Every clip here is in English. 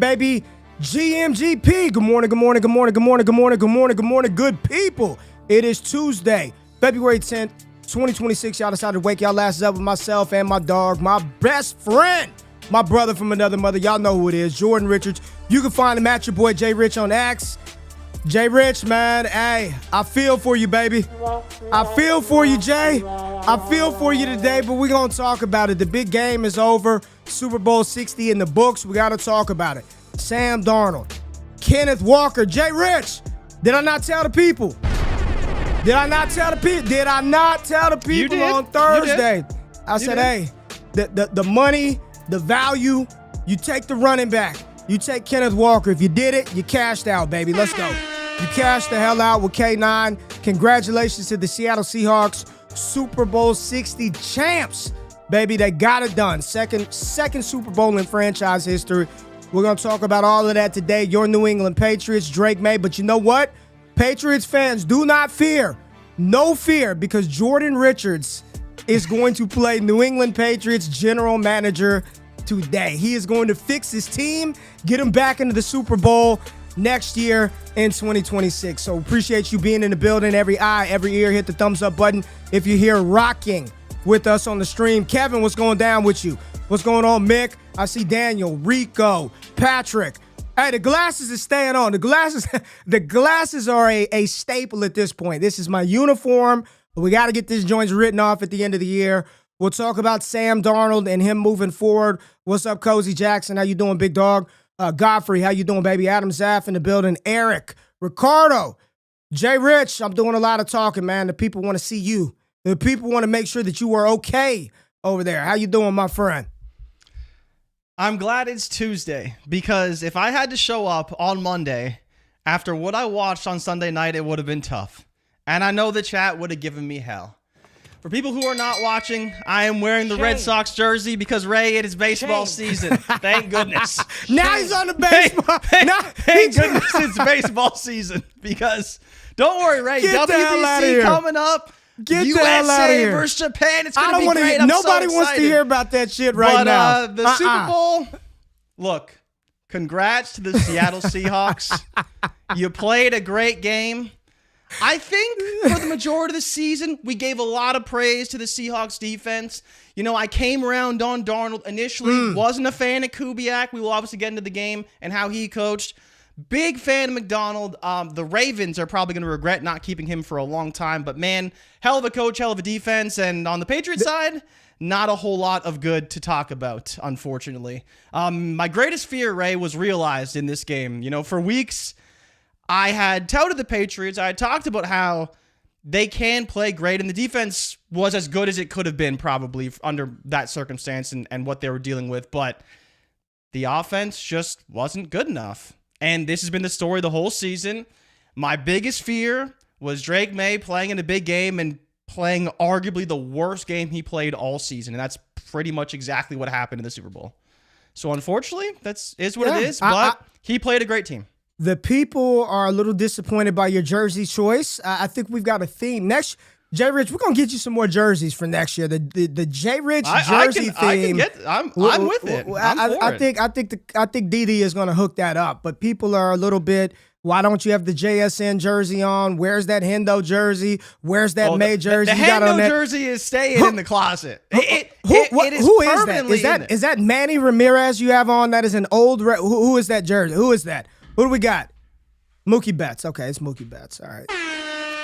baby. GMGP. Good morning, good morning, good morning, good morning, good morning, good morning, good morning, good people. It is Tuesday, February 10th, 2026. Y'all decided to wake y'all asses up with myself and my dog, my best friend, my brother from another mother. Y'all know who it is, Jordan Richards. You can find him at your boy JRich on X. JRich, man, hey, I feel for you, baby. I feel for you, Jay. I feel for you today, but we're going to talk about it. The big game is over. Super Bowl 60 in the books. We got to talk about it. Sam Darnold, Kenneth Walker, JRich. Did I not tell the people? Did I not tell the people? Did I not tell the people on Thursday? I said, hey, the money, the value, you take the running back. You take Kenneth Walker. If you did it, you cashed out, baby. Let's go. You cashed the hell out with K9. Congratulations to the Seattle Seahawks, Super Bowl 60 champs, baby. They got it done. Second Super Bowl in franchise history. We're going to talk about all of that today. Your New England Patriots, Drake Maye. But you know what? Patriots fans, do not fear. No fear, because Jordan Richards is going to play New England Patriots general manager today. He is going to fix his team, get him back into the Super Bowl next year in 2026. So appreciate you being in the building. Every eye, every ear, hit the thumbs up button if you're here rocking with us on the stream. Kevin, what's going down with you? What's going on, Mick? I see Daniel, Rico, Patrick. Hey, the glasses is staying on. The glasses are a staple at this point. This is my uniform. We got to get these joints written off at the end of the year. We'll talk about Sam Darnold and him moving forward. What's up, Cozy Jackson? How you doing, big dog? Godfrey, how you doing, baby? Adam Zaff in the building. Eric, Ricardo, JRich. I'm doing a lot of talking, man. The people want to see you. The people want to make sure that you are okay over there. How you doing, my friend? I'm glad it's Tuesday, because if I had to show up on Monday after what I watched on Sunday night, it would have been tough. And I know the chat would have given me hell. For people who are not watching, I am wearing the Red Sox jersey because, Ray, it is baseball season. Thank goodness. Now he's on the baseball. Thank goodness it's baseball season, because don't worry, Ray. WBC coming up. Get USA the hell out of here. Versus Japan. It's going to be great. Nobody wants to hear about that shit right now. But the Super Bowl, look, congrats to the Seattle Seahawks. You played a great game. I think for the majority of the season, we gave a lot of praise to the Seahawks defense. You know, I came around on Darnold initially. Wasn't a fan of Kubiak. We will obviously get into the game and how he coached. Big fan of McDonald. The Ravens are probably going to regret not keeping him for a long time. But, man, hell of a coach, hell of a defense. And on the Patriots side, not a whole lot of good to talk about, unfortunately. My greatest fear, Ray, was realized in this game. You know, for weeks, I had touted the Patriots. I had talked about how they can play great, and the defense was as good as it could have been probably under that circumstance and what they were dealing with. But the offense just wasn't good enough. And this has been the story the whole season. My biggest fear was Drake Maye playing in a big game and playing arguably the worst game he played all season. And that's pretty much exactly what happened in the Super Bowl. So unfortunately, that's what it is. But he played a great team. The people are a little disappointed by your jersey choice. I think we've got a theme. Next, JRich, we're going to get you some more jerseys for next year. The JRich jersey theme. I'm with it. I think Didi is going to hook that up. But people are a little bit, why don't you have the JSN jersey on? Where's that Hendo jersey? Where's that Maye jersey? The Hendo jersey is staying in the closet. Who is that? Is that Manny Ramirez you have on? That is an old. Who is that jersey? Who is that? Who do we got? Mookie Betts. Okay, it's Mookie Betts. All right.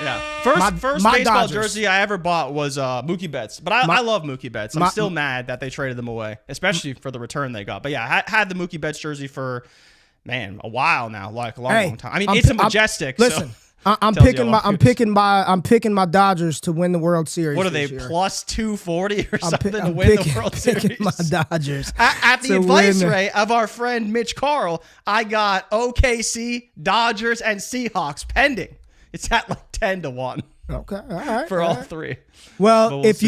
Yeah. First baseball Dodgers jersey I ever bought was Mookie Betts. But I love Mookie Betts. I'm still mad that they traded them away, especially for the return they got. But yeah, I had the Mookie Betts jersey for, man, a while now, like a long time. I mean, it's a majestic. Listen, I'm picking my Dodgers to win the World Series. What are they, plus 240 or something to win the World Series? Picking my Dodgers. At the advice, Ray, of our friend Mitch Carl, I got OKC, Dodgers, and Seahawks pending. It's at like 10-1. Okay, all right. For all three. Well, if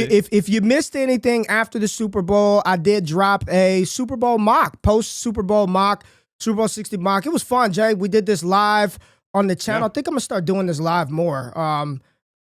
you missed anything after the Super Bowl, I did drop a Super Bowl mock, post-Super Bowl mock, Super Bowl 60 mock. It was fun, Jay. We did this live on the channel. I think I'm going to start doing this live more.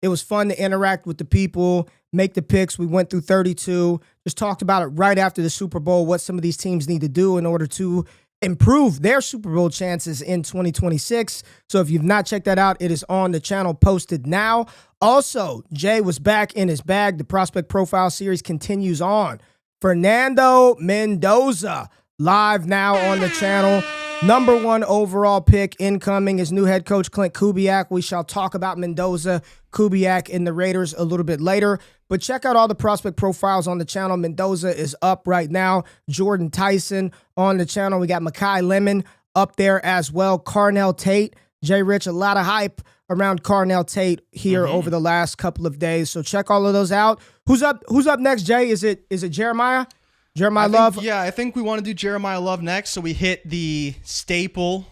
It was fun to interact with the people, make the picks. We went through 32, just talked about it right after the Super Bowl, what some of these teams need to do in order to improve their Super Bowl chances in 2026. So if you've not checked that out, it is on the channel, posted now. Also, Jay was back in his bag. The Prospect Profile series continues on. Fernando Mendoza, live now on the channel. Number 1 overall pick incoming is new head coach Clint Kubiak. We shall talk about Mendoza, Kubiak, and the Raiders a little bit later. But check out all the prospect profiles on the channel. Mendoza is up right now. Jordan Tyson on the channel. We got Makai Lemon up there as well. Carnell Tate, JRich, a lot of hype around Carnell Tate here over the last couple of days. So check all of those out. Who's up next, Jay? Is it Jeremiah? Jeremiah Love? Yeah, I think we want to do Jeremiah Love next. So we hit the staple,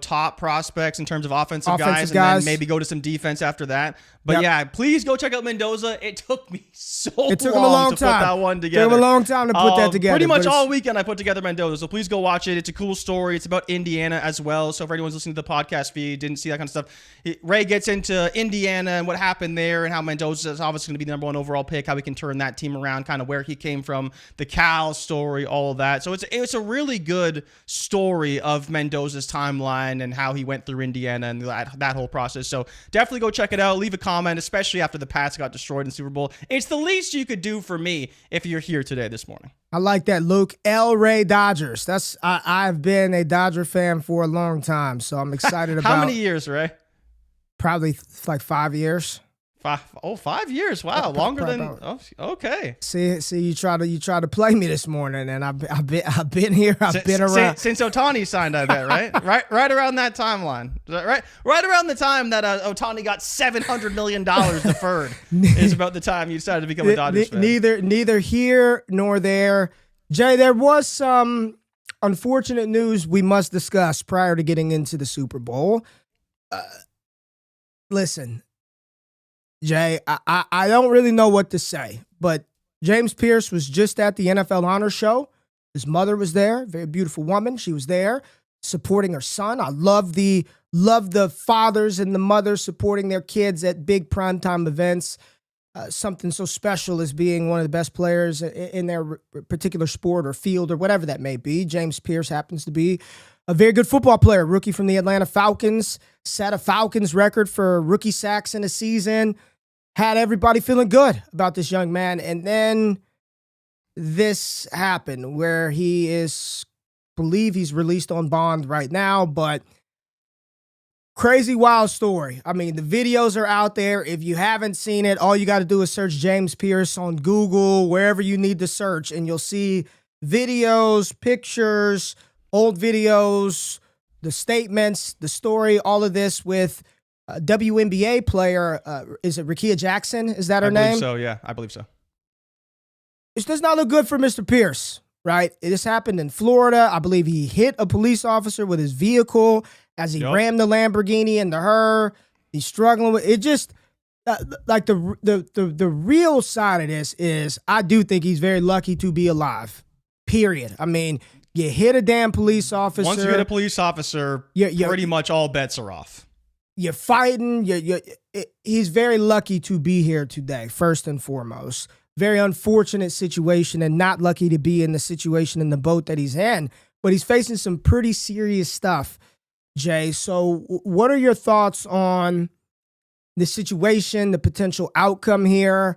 top prospects in terms of offensive guys, and then maybe go to some defense after that. But yeah, please go check out Mendoza. It took me It took him a long time put that one together. It took him a long time to put that together. Pretty much all weekend I put together Mendoza, so please go watch it. It's a cool story. It's about Indiana as well. So if anyone's listening to the podcast feed, didn't see that kind of stuff, Ray gets into Indiana and what happened there and how Mendoza is obviously going to be the number 1 overall pick, how we can turn that team around, kind of where he came from, the Cal story, all of that. So it's a really good story of Mendoza's timeline and how he went through Indiana and that whole process. So definitely go check it out. Leave a comment, especially after the Pats got destroyed in the Super Bowl. It's the least you could do for me if you're here today this morning. I like that, Luke. L. Ray Dodgers. I've been a Dodger fan for a long time, so I'm excited about. How many years, Ray? Probably like 5 years. 5 years. Wow, longer than. Oh, okay. See, you try to play me this morning, and I've been here. I've been around since Ohtani signed. I bet, right, right around that timeline. Right around the time that Ohtani got $700 million deferred is about the time you decided to become a Dodgers fan. Neither here nor there. Jay, there was some unfortunate news we must discuss prior to getting into the Super Bowl. Listen. Jay, I don't really know what to say, but James Pierce was just at the NFL Honor Show. His mother was there, very beautiful woman. She was there supporting her son. I love the fathers and the mothers supporting their kids at big primetime events. Something so special as being one of the best players in their particular sport or field or whatever that may be. James Pierce happens to be a very good football player, rookie from the Atlanta Falcons, set a Falcons record for rookie sacks in a season, had everybody feeling good about this young man. And then this happened where believe he's released on bond right now, but crazy wild story. I mean, the videos are out there. If you haven't seen it, all you got to do is search James Pierce on Google, wherever you need to search, and you'll see videos, pictures, old videos, the statements, the story, all of this with a WNBA player. Is it Rickea Jackson? Is that her name? I believe so, yeah. I believe so. It does not look good for Mr. Pierce, right? This happened in Florida. I believe he hit a police officer with his vehicle as he rammed the Lamborghini into her. He's struggling with it. Just like the real side of this is I do think he's very lucky to be alive, period. I mean, you hit a damn police officer. Once you hit a police officer, pretty much all bets are off. You're fighting. He's very lucky to be here today, first and foremost. Very unfortunate situation and not lucky to be in the situation in the boat that he's in. But he's facing some pretty serious stuff, Jay. So what are your thoughts on the situation, the potential outcome here?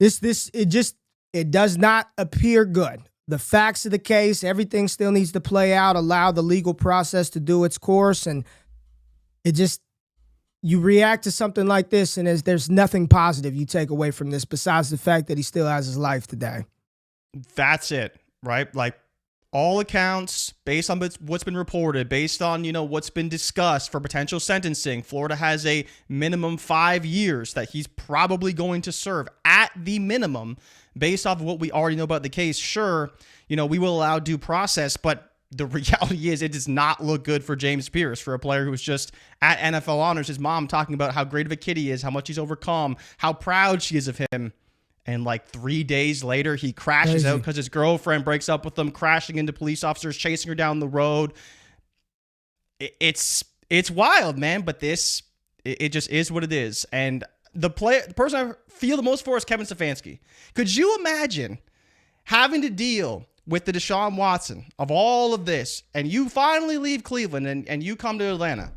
It does not appear good. The facts of the case, everything still needs to play out, allow the legal process to do its course. And you react to something like this and there's nothing positive you take away from this besides the fact that he still has his life today. That's it, right? Like all accounts, based on what's been reported, based on, what's been discussed for potential sentencing, Florida has a minimum 5 years that he's probably going to serve at the minimum based off of what we already know about the case. Sure, we will allow due process, but the reality is it does not look good for James Pierce, for a player who was just at NFL Honors. His mom talking about how great of a kid he is, how much he's overcome, how proud she is of him. And like 3 days later, he crashes out because his girlfriend breaks up with him, crashing into police officers, chasing her down the road. It's wild, man. But it just is what it is. And the person I feel the most for is Kevin Stefanski. Could you imagine having to deal with the Deshaun Watson of all of this, and you finally leave Cleveland and you come to Atlanta,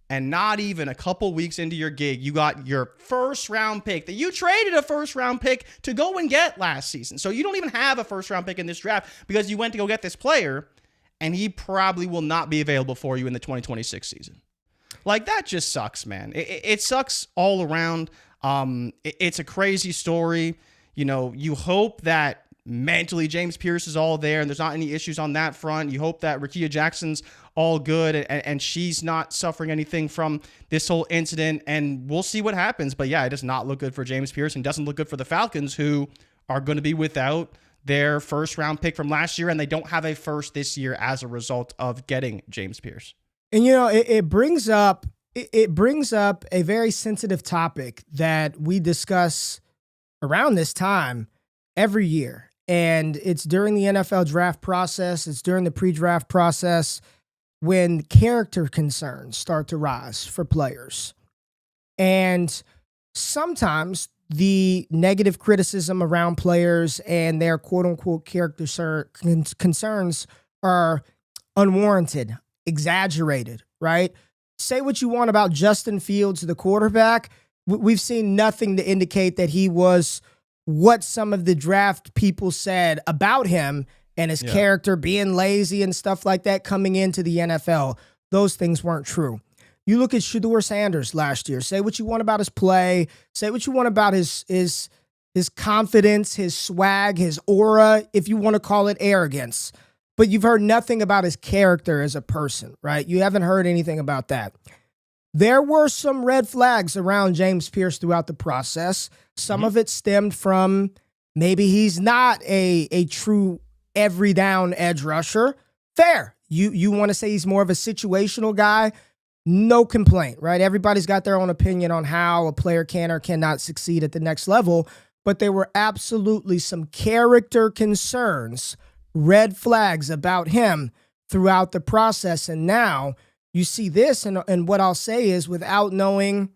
and not even a couple weeks into your gig, you got your first-round pick that you traded a first-round pick to go and get last season. So you don't even have a first-round pick in this draft because you went to go get this player, and he probably will not be available for you in the 2026 season. Like, that just sucks, man. It sucks all around. It's a crazy story. You know, you hope that mentally James Pierce is all there and there's not any issues on that front. You hope that Rickea Jackson's all good and she's not suffering anything from this whole incident, and we'll see what happens. But yeah, it does not look good for James Pierce and doesn't look good for the Falcons, who are going to be without their first round pick from last year, and they don't have a first this year as a result of getting James Pierce. And you know, it brings up a very sensitive topic that we discuss around this time every year. And it's during the NFL draft process, it's during the pre-draft process when character concerns start to rise for players. And sometimes the negative criticism around players and their quote-unquote character concerns are unwarranted, exaggerated, right? Say what you want about Justin Fields, the quarterback. We've seen nothing to indicate that he was what some of the draft people said about him and his character being lazy and stuff like that coming into the NFL. Those things weren't true. You look at Shedeur Sanders last year. Say what you want about his play. Say what you want about his confidence, his swag, his aura, if you want to call it arrogance. But you've heard nothing about his character as a person, right? You haven't heard anything about that. There were some red flags around James Pierce throughout the process. Some of it stemmed from maybe he's not a true every down edge rusher. Fair. You want to say he's more of a situational guy? No complaint, right? Everybody's got their own opinion on how a player can or cannot succeed at the next level. But there were absolutely some character concerns, red flags about him throughout the process. And now you see this, and what I'll say is, without knowing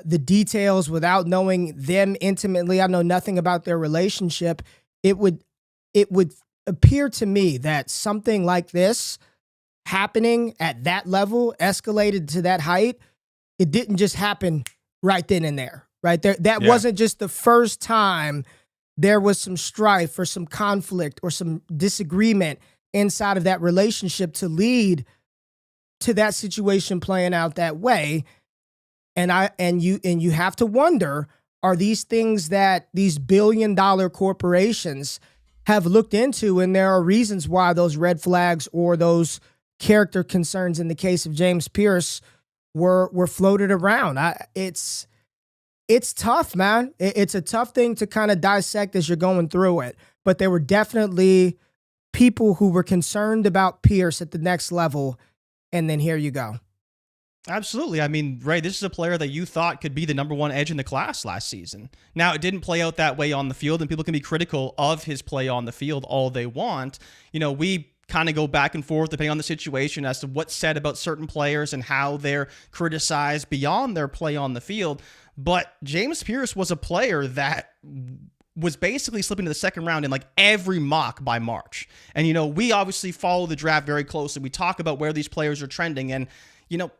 the details, without knowing them intimately, I know nothing about their relationship, it would appear to me that something like this happening at that level, escalated to that height, it didn't just happen right then and there, right? That wasn't just the first time there was some strife or some conflict or some disagreement inside of that relationship to lead to that situation playing out that way. And you have to wonder, are these things that these billion-dollar corporations have looked into, and there are reasons why those red flags or those character concerns in the case of James Pierce were floated around. It's tough, man. It's a tough thing to kind of dissect as you're going through it. But there were definitely people who were concerned about Pierce at the next level, and then here you go. Absolutely. I mean, Ray, this is a player that you thought could be the number one edge in the class last season. Now, it didn't play out that way on the field, and people can be critical of his play on the field all they want. You know, we kind of go back and forth depending on the situation as to what's said about certain players and how they're criticized beyond their play on the field. But James Pierce was a player that was basically slipping to the second round in like every mock by March. And, you know, we obviously follow the draft very closely. We talk about where these players are trending. And, you know,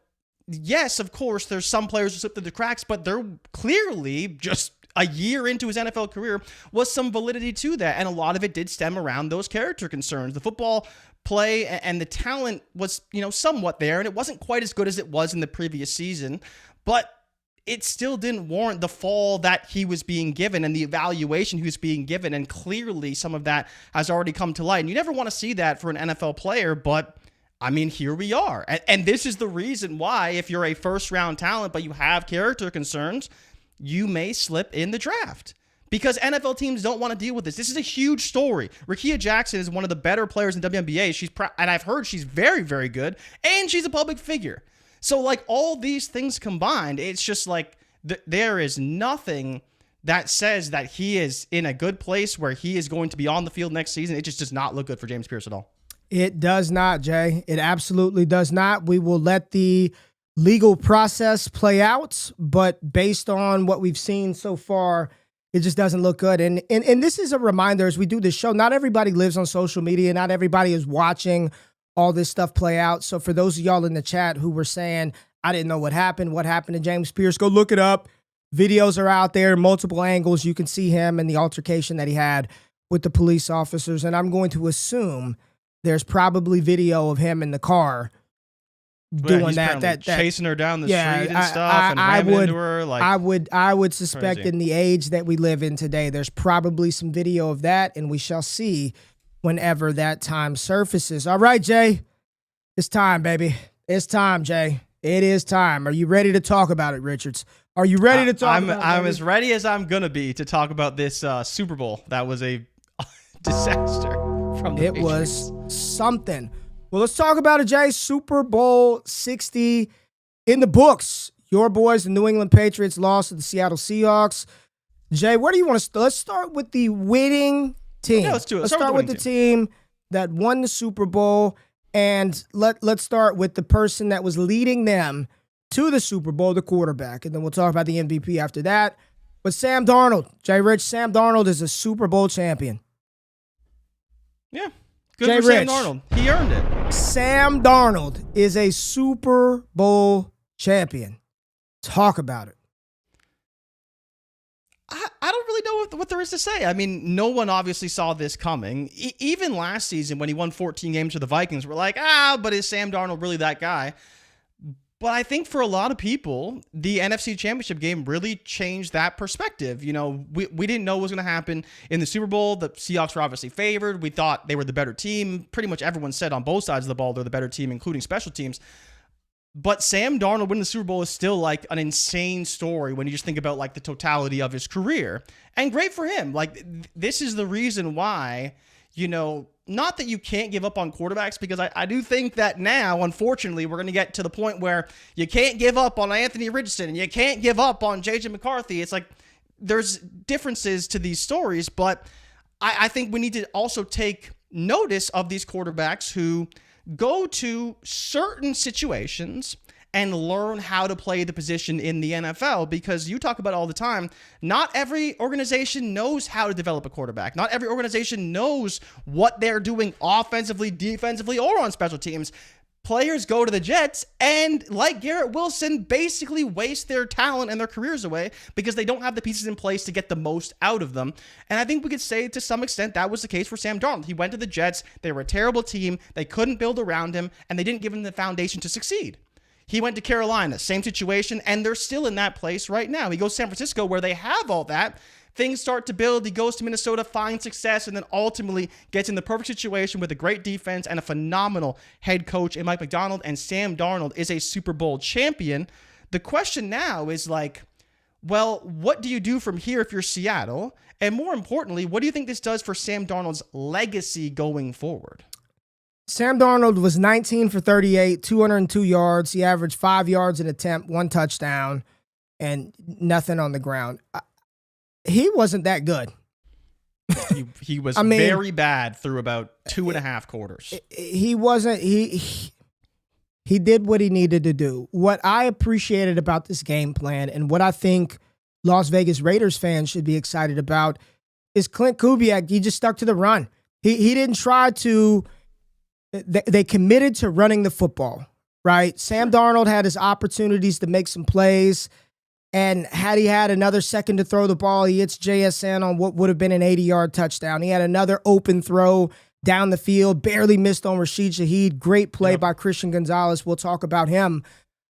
yes, of course, there's some players who slip through the cracks, but they're clearly just a year into his NFL career was some validity to that. And a lot of it did stem around those character concerns. The football play and the talent was, you know, somewhat there, and it wasn't quite as good as it was in the previous season, but it still didn't warrant the fall that he was being given and the evaluation he was being given. And clearly some of that has already come to light. And you never want to see that for an NFL player, but I mean, here we are. And this is the reason why, if you're a first-round talent, but you have character concerns, you may slip in the draft. Because NFL teams don't want to deal with this. This is a huge story. Rickea Jackson is one of the better players in WNBA. And I've heard she's very, very good. And she's a public figure. So, like, all these things combined, it's just like there is nothing that says that he is in a good place where he is going to be on the field next season. It just does not look good for James Pierce at all. It does not, Jay. It absolutely does not. We will let the legal process play out, but based on what we've seen so far, It just doesn't look good. And this is a reminder as we do this show, not everybody lives on social media. Not everybody is watching all this stuff play out. So for those of y'all in the chat who were saying, I didn't know what happened to James Pierce, go look it up. Videos are out there, multiple angles. You can see him and the altercation that he had with the police officers. And I'm going to assume there's probably video of him in the car doing that chasing her down the street and stuff and ramming into her. Like, I would suspect crazy. In the age that we live in today, there's probably some video of that, and we shall see whenever that time surfaces. All right, Jay, it's time, baby. It's time, Jay. It is time. Are you ready to talk about it, Richards? Are you ready to talk about it? I'm as ready as I'm gonna be to talk about this Super Bowl. That was a disaster from the Patriots. Was something. Well, let's talk about it, Jay. Super Bowl 60 in the books. Your boys, the New England Patriots, lost to the Seattle Seahawks. Jay, where do you want to start? Let's start with the winning team. Yeah, let's do it. Let's start with the team that won the Super Bowl, and let's start with the person that was leading them to the Super Bowl, the quarterback, and then we'll talk about the MVP after that. But Sam Darnold, JRich, Sam Darnold is a Super Bowl champion. Yeah. Good for Sam Darnold. He earned it. Sam Darnold is a Super Bowl champion. Talk about it. I don't really know what there is to say. I mean, no one obviously saw this coming. Even last season when he won 14 games for the Vikings, we're like, but is Sam Darnold really that guy? But I think for a lot of people, the NFC Championship game really changed that perspective. You know, we didn't know what was going to happen in the Super Bowl. The Seahawks were obviously favored. We thought they were the better team. Pretty much everyone said on both sides of the ball they're the better team, including special teams. But Sam Darnold winning the Super Bowl is still like an insane story when you just think about like the totality of his career. And great for him. Like, this is the reason why, you know, not that you can't give up on quarterbacks, because I do think that now, unfortunately, we're going to get to the point where you can't give up on Anthony Richardson and you can't give up on J.J. McCarthy. It's like there's differences to these stories, but I think we need to also take notice of these quarterbacks who go to certain situations and learn how to play the position in the NFL, because you talk about it all the time. Not every organization knows how to develop a quarterback. Not every organization knows what they're doing offensively, defensively, or on special teams. Players go to the Jets and, like Garrett Wilson, basically waste their talent and their careers away because they don't have the pieces in place to get the most out of them. And I think we could say to some extent that was the case for Sam Darnold. He went to the Jets. They were a terrible team. They couldn't build around him, and they didn't give him the foundation to succeed. He went to Carolina, same situation, and they're still in that place right now. He goes to San Francisco where they have all that. Things start to build. He goes to Minnesota, finds success, and then ultimately gets in the perfect situation with a great defense and a phenomenal head coach in Mike Macdonald, and Sam Darnold is a Super Bowl champion. The question now is like, well, what do you do from here if you're Seattle? And more importantly, what do you think this does for Sam Darnold's legacy going forward? Sam Darnold was 19 for 38, 202 yards. He averaged 5 yards an attempt, 1 touchdown, and nothing on the ground. He wasn't that good. He was very bad through about 2.5 quarters. He wasn't. He did what he needed to do. What I appreciated about this game plan and what I think Las Vegas Raiders fans should be excited about is Clint Kubiak. He just stuck to the run. He didn't try to. They committed to running the football, right? Sam Darnold had his opportunities to make some plays, and had he had another second to throw the ball, he hits JSN on what would have been an 80-yard touchdown. He had another open throw down the field, barely missed on Rashid Shaheed. Great play by Christian Gonzalez. We'll talk about him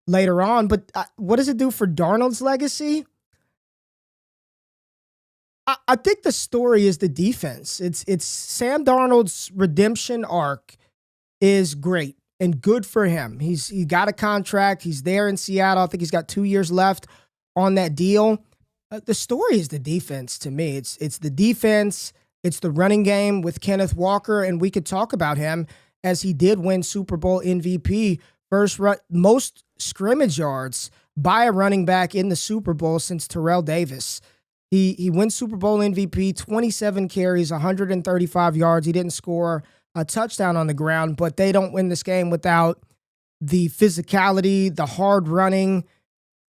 later on. But what does it do for Darnold's legacy? I think the story is the defense. It's Sam Darnold's redemption arc is great and good for him. He got a contract. He's there in Seattle. I think he's got 2 years left on that deal. The story is the defense to me. It's the defense. It's the running game with Kenneth Walker, and we could talk about him as he did win Super Bowl MVP, most scrimmage yards by a running back in the Super Bowl since Terrell Davis. He wins Super Bowl MVP, 27 carries, 135 yards. He didn't score a touchdown on the ground, but they don't win this game without the physicality, the hard running,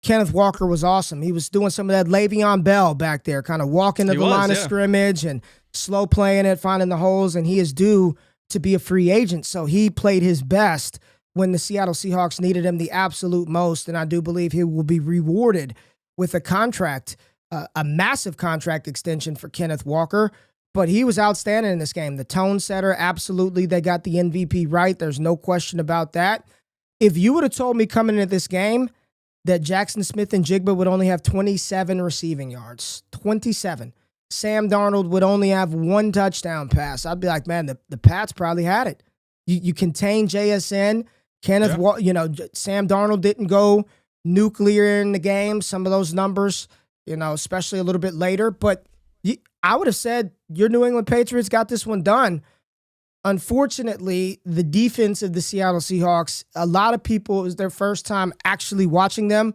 Kenneth Walker was awesome. He was doing some of that Le'Veon Bell back there, kind of walking to the line of scrimmage and slow playing it, finding the holes, and he is due to be a free agent. So he played his best when the Seattle Seahawks needed him the absolute most, and I do believe he will be rewarded with a contract, a massive contract extension for Kenneth Walker. But he was outstanding in this game. The tone setter, absolutely. They got the MVP right. There's no question about that. If you would have told me coming into this game that Jackson Smith and Jigba would only have 27 receiving yards, 27. Sam Darnold would only have 1 touchdown pass, I'd be like, man, the Pats probably had it. You contain JSN. Sam Darnold didn't go nuclear in the game. Some of those numbers, especially a little bit later. But I would have said your New England Patriots got this one done. Unfortunately, the defense of the Seattle Seahawks, a lot of people, it was their first time actually watching them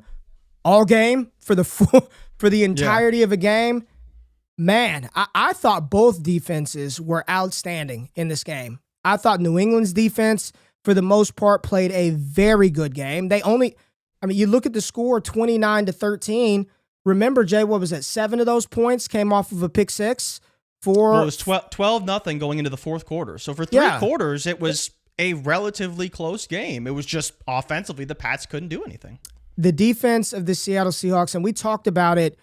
all game for the entirety of a game. Man, I thought both defenses were outstanding in this game. I thought New England's defense, for the most part, played a very good game. You look at the score, 29-13. Remember, Jay, what was it? 7 of those points came off of a pick six. It was 12-0 going into the fourth quarter. So for 3 quarters, it was a relatively close game. It was just offensively, the Pats couldn't do anything. The defense of the Seattle Seahawks, and we talked about it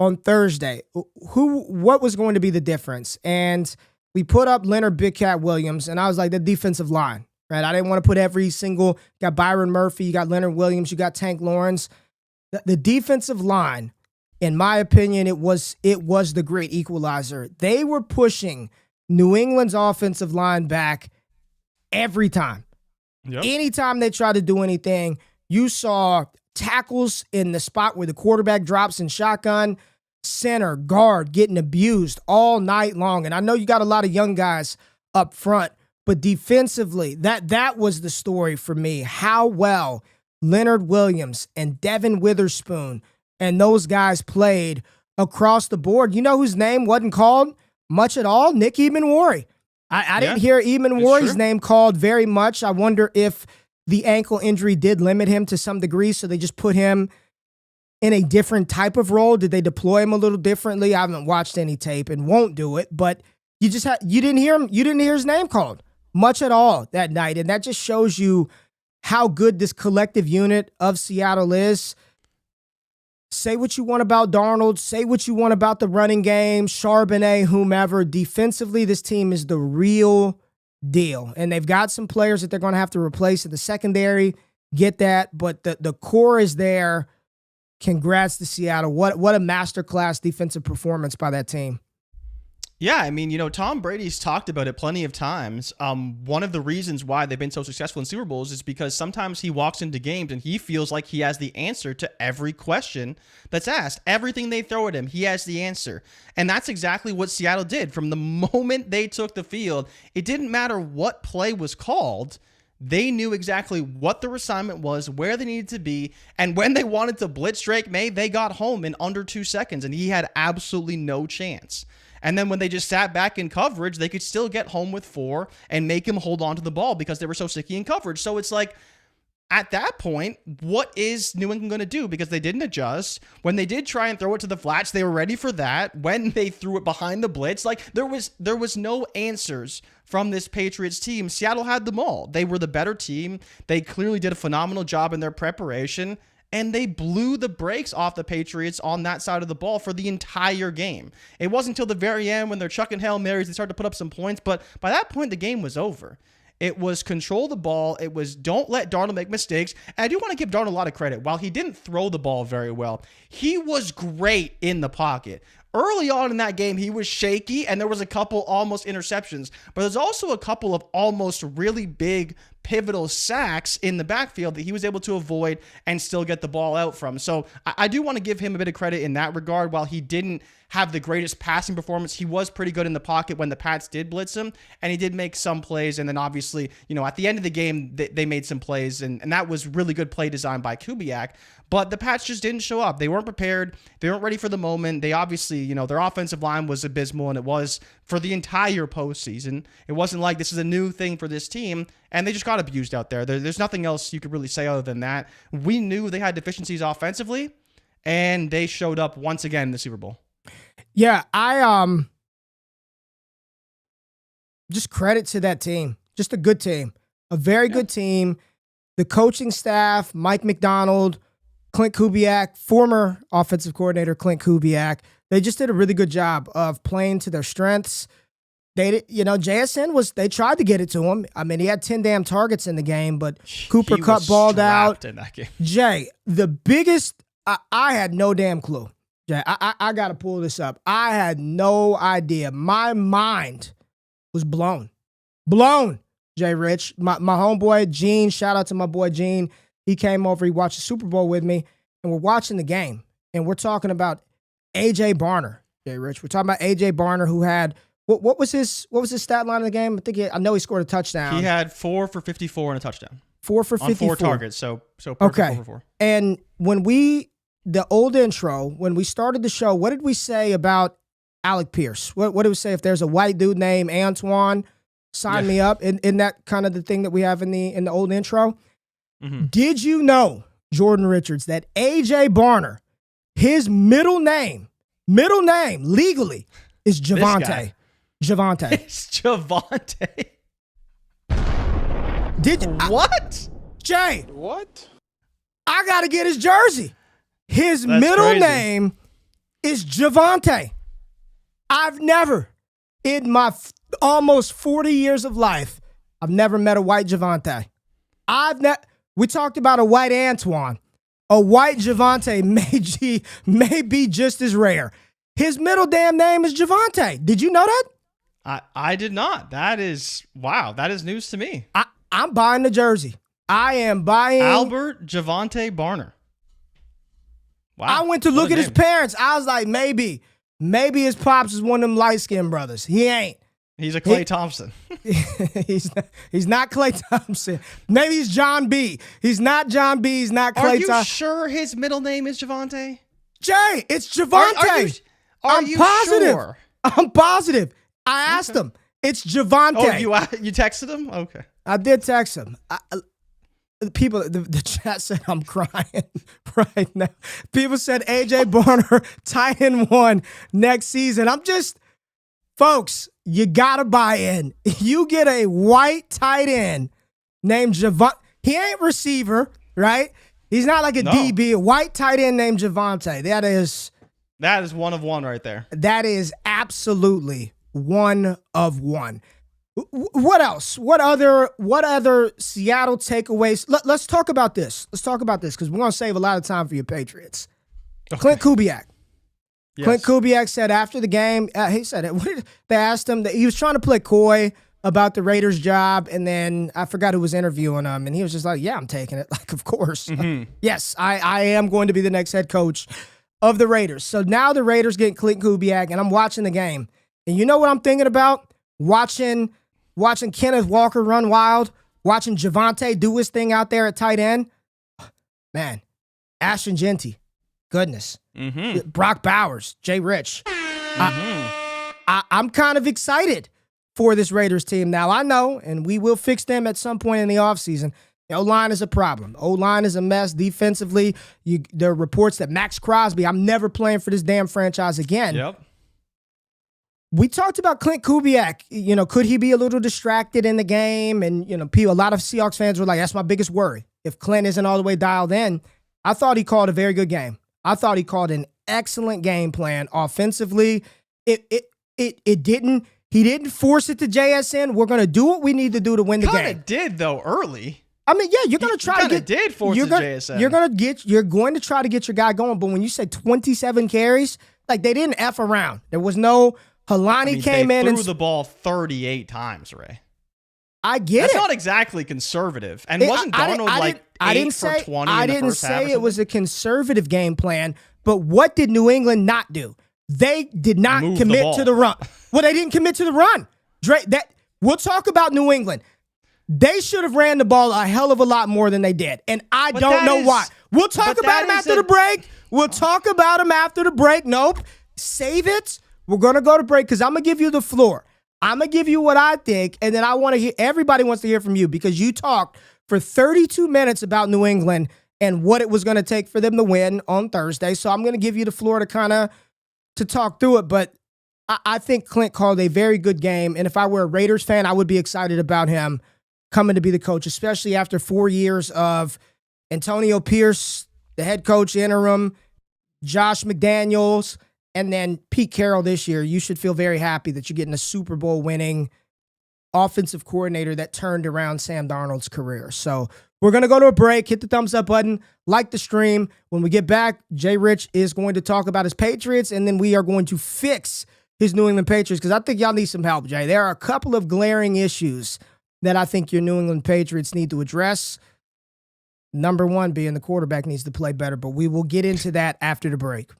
on Thursday, what was going to be the difference? And we put up Leonard Big Cat Williams, and I was like, the defensive line, right? I didn't want to put you got Byron Murphy, you got Leonard Williams, you got Tank Lawrence. The defensive line, in my opinion, it was the great equalizer. They were pushing New England's offensive line back every time. Yep. Anytime they tried to do anything, you saw tackles in the spot where the quarterback drops in shotgun, center, guard getting abused all night long. And I know you got a lot of young guys up front, but defensively, that was the story for me. How well Leonard Williams and Devin Witherspoon and those guys played across the board. You know whose name wasn't called much at all? Nick Ebenwari. I didn't hear Ebenwari's name called very much. I wonder if the ankle injury did limit him to some degree, so they just put him in a different type of role. Did they deploy him a little differently? I haven't watched any tape and won't do it, but you didn't hear him. You didn't hear his name called much at all that night, and that just shows you how good this collective unit of Seattle is. Say what you want about Darnold. Say what you want about the running game, Charbonnet, whomever. Defensively, this team is the real deal. And they've got some players that they're going to have to replace in the secondary. Get that. But the core is there. Congrats to Seattle. What a masterclass defensive performance by that team. Yeah, Tom Brady's talked about it plenty of times. One of the reasons why they've been so successful in Super Bowls is because sometimes he walks into games and he feels like he has the answer to every question that's asked. Everything they throw at him, he has the answer. And that's exactly what Seattle did. From the moment they took the field, it didn't matter what play was called. They knew exactly what their assignment was, where they needed to be, and when they wanted to blitz Drake Maye, they got home in under 2 seconds, and he had absolutely no chance. And then when they just sat back in coverage, they could still get home with 4 and make him hold on to the ball because they were so sticky in coverage. So it's like, at that point, what is New England going to do? Because they didn't adjust. When they did try and throw it to the flats, they were ready for that. When they threw it behind the blitz, there was no answers from this Patriots team. Seattle had them all. They were the better team. They clearly did a phenomenal job in their preparation. And they blew the brakes off the Patriots on that side of the ball for the entire game. It wasn't until the very end when they're chucking Hail Marys, they started to put up some points. But by that point, the game was over. It was control the ball. It was don't let Darnold make mistakes. And I do want to give Darnold a lot of credit. While he didn't throw the ball very well, he was great in the pocket. Early on in that game, he was shaky, and there was a couple almost interceptions. But there's also a couple of almost really big pivotal sacks in the backfield that he was able to avoid and still get the ball out from. So I do want to give him a bit of credit in that regard. While he didn't have the greatest passing performance, he was pretty good in the pocket when the Pats did blitz him, and he did make some plays. And then obviously, at the end of the game, they made some plays, and that was really good play design by Kubiak. But the Pats just didn't show up. They weren't prepared. They weren't ready for the moment. They obviously, their offensive line was abysmal, and it was for the entire postseason. It wasn't like this is a new thing for this team, and they just got abused out there. There's nothing else you could really say other than that. We knew they had deficiencies offensively, and they showed up once again in the Super Bowl. Yeah, just credit to that team. Just a good team. A very good team. The coaching staff, Mike McDonald, Clint Kubiak, former offensive coordinator Clint Kubiak, they just did a really good job of playing to their strengths. JSN they tried to get it to him. I mean, he had 10 damn targets in the game, but Cooper Kupp balled out. In that game. Jay, the biggest, I had no damn clue. Jay, I got to pull this up. I had no idea. My mind was blown. JRich. My homeboy, Gene, shout out to my boy, Gene. He came over, he watched the Super Bowl with me, and we're watching the game. And we're talking about A.J. Barner, JRich. We're talking about A.J. Barner, who had, what was his stat line in the game? I know he scored a touchdown. He had 4 for 54 and a touchdown. 4 for 54. On 4 targets, so okay. 4 for 4. And when the old intro, when we started the show, what did we say about Alec Pierce? What did we say? If there's a white dude named Antoine, sign me up. In that kind of the thing that we have in the old intro. Mm-hmm. Did you know, Jordan Richards, that A.J. Barner, his middle name legally is Javonte? Javonte. It's Javonte. Did you? What? Jay. What? I got to get his jersey. His middle name is Javonte. I've never, in my almost 40 years of life, I've never met a white Javonte. We talked about a white Antoine. A white Javonte may be just as rare. His middle damn name is Javonte. Did you know that? I did not. That is, wow, that is news to me. I'm buying the jersey. I am buying. Albert Javonte Barner. Wow. I went to look at his parents. I was like, maybe his pops is one of them light-skinned brothers. He ain't. He's a Klay Thompson. He's not Klay Thompson. Maybe he's John B. He's not John B. He's not Klay Thompson. Are you sure his middle name is Javonte? Jay, it's Javonte. Are you positive. Sure? I'm positive. I asked him. It's Javonte. Oh, you texted him? Okay. I did text him. The chat said I'm crying right now. People said A.J. Barner tight end 1 next season. Folks, you gotta buy in. You get a white tight end named Javonte. He ain't receiver, right? He's not like a DB. A white tight end named Javonte. That is one of one right there. That is absolutely one of one. What else? What other Seattle takeaways? Let's talk about this. Let's talk about this because we're going to save a lot of time for your Patriots. Okay. Clint Kubiak. Yes. Clint Kubiak said after the game, he said, they asked him that he was trying to play coy about the Raiders job, and then I forgot who was interviewing him, and he was just like, yeah, I'm taking it. Like, of course. Mm-hmm. Yes, I am going to be the next head coach of the Raiders. So now the Raiders get Clint Kubiak, and I'm watching the game. And you know what I'm thinking about? Watching Kenneth Walker run wild, watching Javonte do his thing out there at tight end. Man, Ashton Genty, goodness. Mm-hmm. Brock Bowers, JRich. Mm-hmm. I'm kind of excited for this Raiders team now. I know, and we will fix them at some point in the offseason. The O-line is a problem. O-line is a mess. Defensively, there are reports that Max Crosby, I'm never playing for this damn franchise again. Yep. We talked about Clint Kubiak. You know, could he be a little distracted in the game? And, you know, a lot of Seahawks fans were like, that's my biggest worry. If Clint isn't all the way dialed in, I thought he called a very good game. I thought he called an excellent game plan offensively. He didn't force it to JSN. We're going to do what we need to do to win the game. Kind of did, though, early. I mean, yeah, you're going to try to get. Did force it to JSN. You're going to try to get your guy going. But when you say 27 carries, like they didn't F around. There was no. Kalani came in and threw the ball 38 times, Ray. I get That's it. Not exactly conservative. And wasn't Darnold like 8 for 20 I in the didn't first half? say it was a conservative game plan, but what did New England not do? They did not commit to the run. Well, they didn't commit to the run. We'll talk about New England. They should have ran the ball a hell of a lot more than they did, and I don't know why. We'll talk about him after the break. We'll talk about him after the break. Nope. Save it. We're going to go to break because I'm going to give you the floor. I'm going to give you what I think, and then I want to hear, everybody wants to hear from you because you talked for 32 minutes about New England and what it was going to take for them to win on Thursday. So I'm going to give you the floor to talk through it, but I think Clint called a very good game, and if I were a Raiders fan, I would be excited about him coming to be the coach, especially after 4 years of Antonio Pierce, the head coach interim, Josh McDaniels, and then Pete Carroll this year. You should feel very happy that you're getting a Super Bowl winning offensive coordinator that turned around Sam Darnold's career. So we're going to go to a break. Hit the thumbs up button. Like the stream. When we get back, JRich is going to talk about his Patriots, and then we are going to fix his New England Patriots because I think y'all need some help, Jay. There are a couple of glaring issues that I think your New England Patriots need to address. Number one being the quarterback needs to play better, but we will get into that after the break.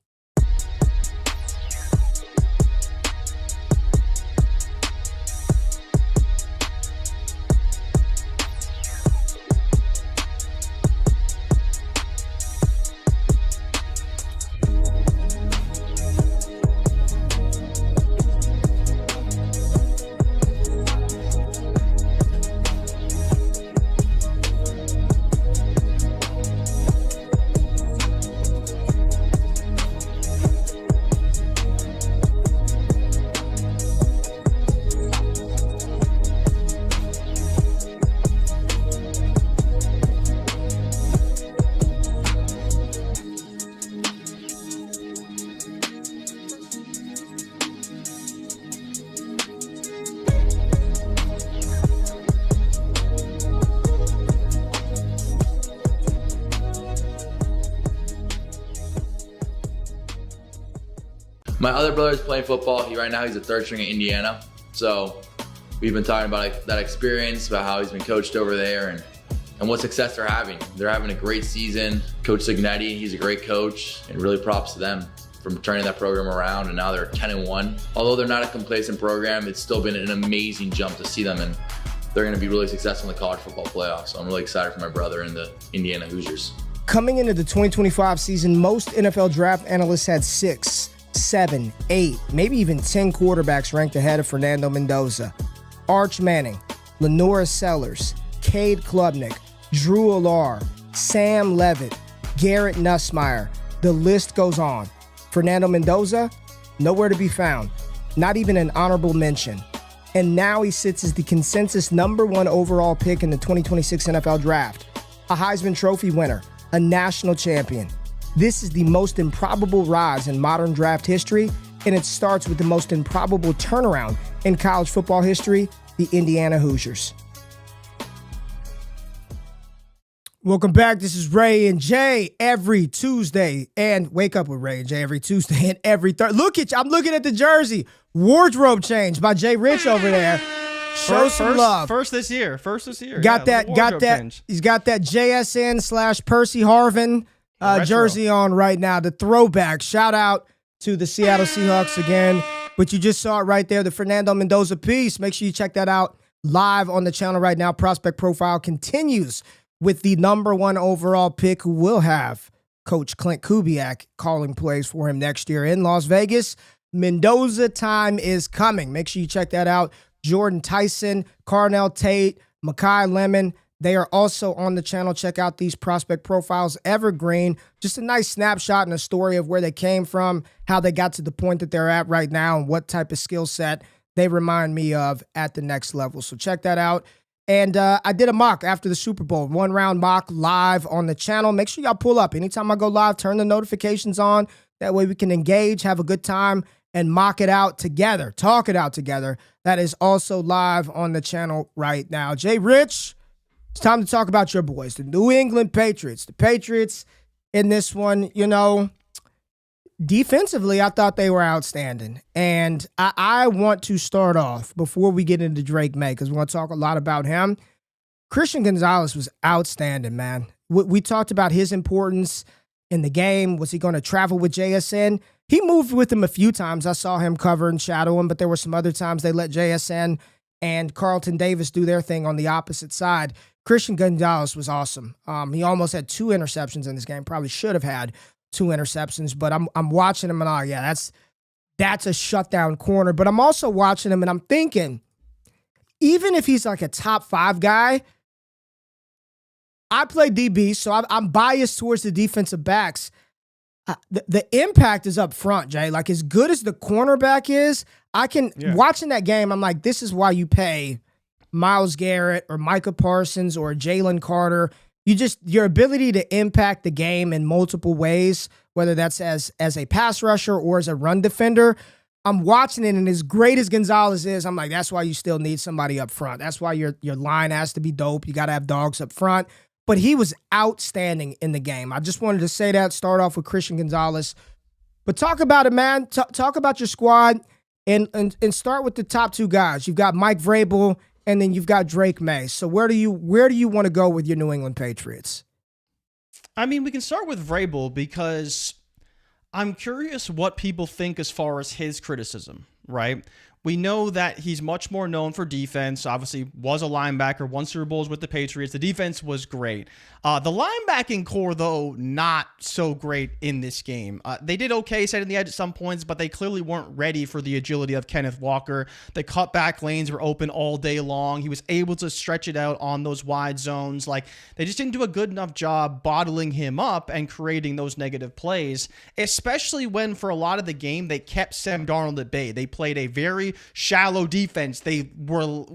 My other brother's playing football. Right now he's a third string at Indiana. So we've been talking about that experience, about how he's been coached over there and what success they're having. They're having a great season. Coach Signetti, he's a great coach, and really props to them from turning that program around, and now they're 10-1. Although they're not a complacent program, it's still been an amazing jump to see them, and they're gonna be really successful in the college football playoffs. So I'm really excited for my brother and the Indiana Hoosiers. Coming into the 2025 season, most NFL draft analysts had 6, 7, 8, maybe even 10 quarterbacks ranked ahead of Fernando Mendoza. Arch Manning, Lenora Sellers, Cade Klubnik, Drew Allar, Sam Levitt, Garrett Nussmeier. The list goes on. Fernando Mendoza, nowhere to be found. Not even an honorable mention. And now he sits as the consensus number 1 overall pick in the 2026 NFL Draft. A Heisman Trophy winner, a national champion. This is the most improbable rise in modern draft history, and it starts with the most improbable turnaround in college football history, the Indiana Hoosiers. Welcome back. This is Ray and Jay every Tuesday, and wake up with Ray and Jay every Tuesday and every Thursday. Look at you. I'm looking at the jersey. Wardrobe change by JRich over there. Show some love. First this year. Got that. Change. He's got that JSN/Percy Harvin jersey on right now, the throwback. Shout out to the Seattle Seahawks again. But you just saw it right there, the Fernando Mendoza piece. Make sure you check that out live on the channel right now. Prospect Profile continues with the number 1 overall pick, who will have Coach Clint Kubiak calling plays for him next year in Las Vegas. Mendoza time is coming. Make sure you check that out. Jordan Tyson, Carnell Tate, Makai Lemon, they are also on the channel. Check out these prospect profiles. Evergreen, just a nice snapshot and a story of where they came from, how they got to the point that they're at right now, and what type of skill set they remind me of at the next level. So check that out. And I did a mock after the Super Bowl, 1-round mock live on the channel. Make sure y'all pull up. Anytime I go live, turn the notifications on. That way we can engage, have a good time, and mock it out together, talk it out together. That is also live on the channel right now. JRich, it's time to talk about your boys, the New England Patriots. The Patriots in this one, defensively, I thought they were outstanding. And I want to start off, before we get into Drake Maye, because we're going to talk a lot about him. Christian Gonzalez was outstanding, man. We talked about his importance in the game. Was he going to travel with JSN? He moved with him a few times. I saw him cover and shadow him, but there were some other times they let JSN and Carlton Davis do their thing on the opposite side. Christian Gonzalez was awesome. He almost had 2 interceptions in this game. Probably should have had 2 interceptions, but I'm watching him and that's that's a shutdown corner. But I'm also watching him and I'm thinking, even if he's like a top 5 guy, I play DB, so I'm biased towards the defensive backs. The impact is up front, Jay. Like, as good as the cornerback is, watching that game, I'm like, this is why you pay Myles Garrett or Micah Parsons or Jalen Carter. Your ability to impact the game in multiple ways, whether that's as a pass rusher or as a run defender. I'm watching it, and as great as Gonzalez is, I'm like, that's why you still need somebody up front. That's why your line has to be dope. You got to have dogs up front. But he was outstanding in the game. I just wanted to say that, start off with Christian Gonzalez. But talk about it, man. Talk about your squad and start with the top 2 guys. You've got Mike Vrabel, and then you've got Drake Maye. So where do you want to go with your New England Patriots? I mean, we can start with Vrabel because I'm curious what people think as far as his criticism, right? We know that he's much more known for defense. Obviously, was a linebacker, won Super Bowls with the Patriots. The defense was great. The linebacking core, though, not so great in this game. They did okay setting the edge at some points, but they clearly weren't ready for the agility of Kenneth Walker. The cutback lanes were open all day long. He was able to stretch it out on those wide zones. Like, they just didn't do a good enough job bottling him up and creating those negative plays, especially when, for a lot of the game, they kept Sam Darnold at bay. They played a very shallow defense. They were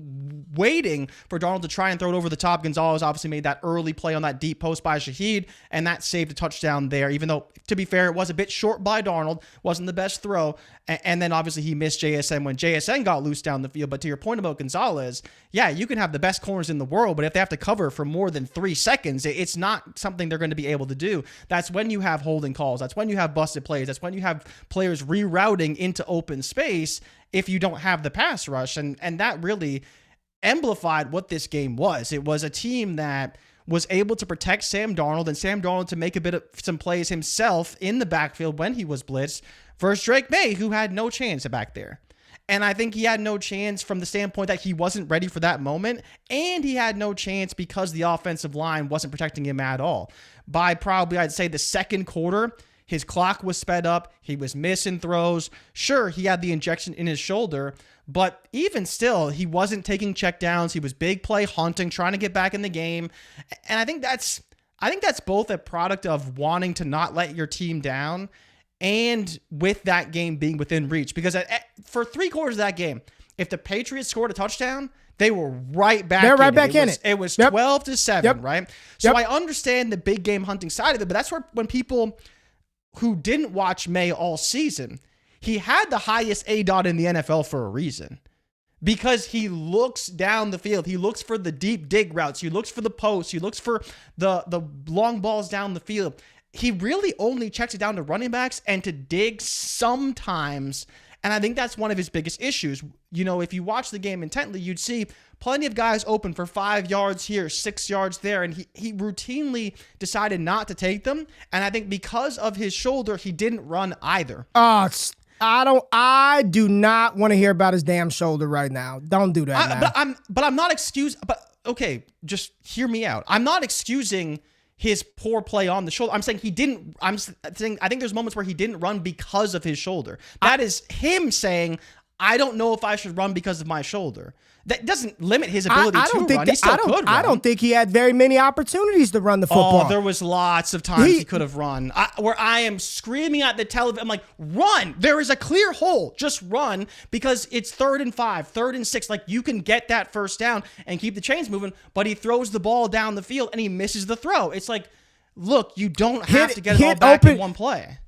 waiting for Darnold to try and throw it over the top. Gonzalez obviously made that early play on that deep post by Shaheed, and that saved a touchdown there, even though, to be fair, it was a bit short by Darnold. Wasn't the best throw. And then obviously he missed JSN when JSN got loose down the field. But to your point about Gonzalez, yeah, you can have the best corners in the world, but if they have to cover for more than 3 seconds, it's not something they're going to be able to do. That's when you have holding calls. That's when you have busted plays. That's when you have players rerouting into open space if you don't have the pass rush. And that really amplified what this game was. It was a team that was able to protect Sam Darnold, and Sam Darnold to make a bit of some plays himself in the backfield when he was blitzed, versus Drake Maye, who had no chance back there. And I think he had no chance from the standpoint that he wasn't ready for that moment, and he had no chance because the offensive line wasn't protecting him at all. By probably, I'd say, the second quarter, his clock was sped up. He was missing throws. Sure, he had the injection in his shoulder, but even still, he wasn't taking checkdowns. He was big play hunting, trying to get back in the game. And I think that's both a product of wanting to not let your team down, and with that game being within reach. Because for 3/4 of that game, if the Patriots scored a touchdown, they were right back in it. They're right back in it. It was Yep. 12-7, Yep. right? So I understand the big game hunting side of it, but that's where when people who didn't watch Maye all season, he had the highest ADOT in the NFL for a reason. Because he looks down the field. He looks for the deep dig routes. He looks for the posts. He looks for the long balls down the field. He really only checks it down to running backs and to dig sometimes. And I think that's one of his biggest issues. You know, if you watch the game intently, you'd see plenty of guys open for 5 yards here, 6 yards there, and he routinely decided not to take them. And I think because of his shoulder, he didn't run either. I do not want to hear about his damn shoulder right now. Don't do that, man. But I'm not excusing. But okay, just hear me out. I'm not excusing his poor play on the shoulder. I'm saying he didn't. I'm saying I think there's moments where he didn't run because of his shoulder. That is him saying, I don't know if I should run because of my shoulder. That doesn't limit his ability to run. He still could run. I don't think he had very many opportunities to run the football. Oh, there was lots of times he could have run. Where I am screaming at the television. I'm like, run. There is a clear hole. Just run, because it's 3rd and 5, 3rd and 6. Like, you can get that first down and keep the chains moving, but he throws the ball down the field and he misses the throw. It's like, look, you don't have to get it all back in one play.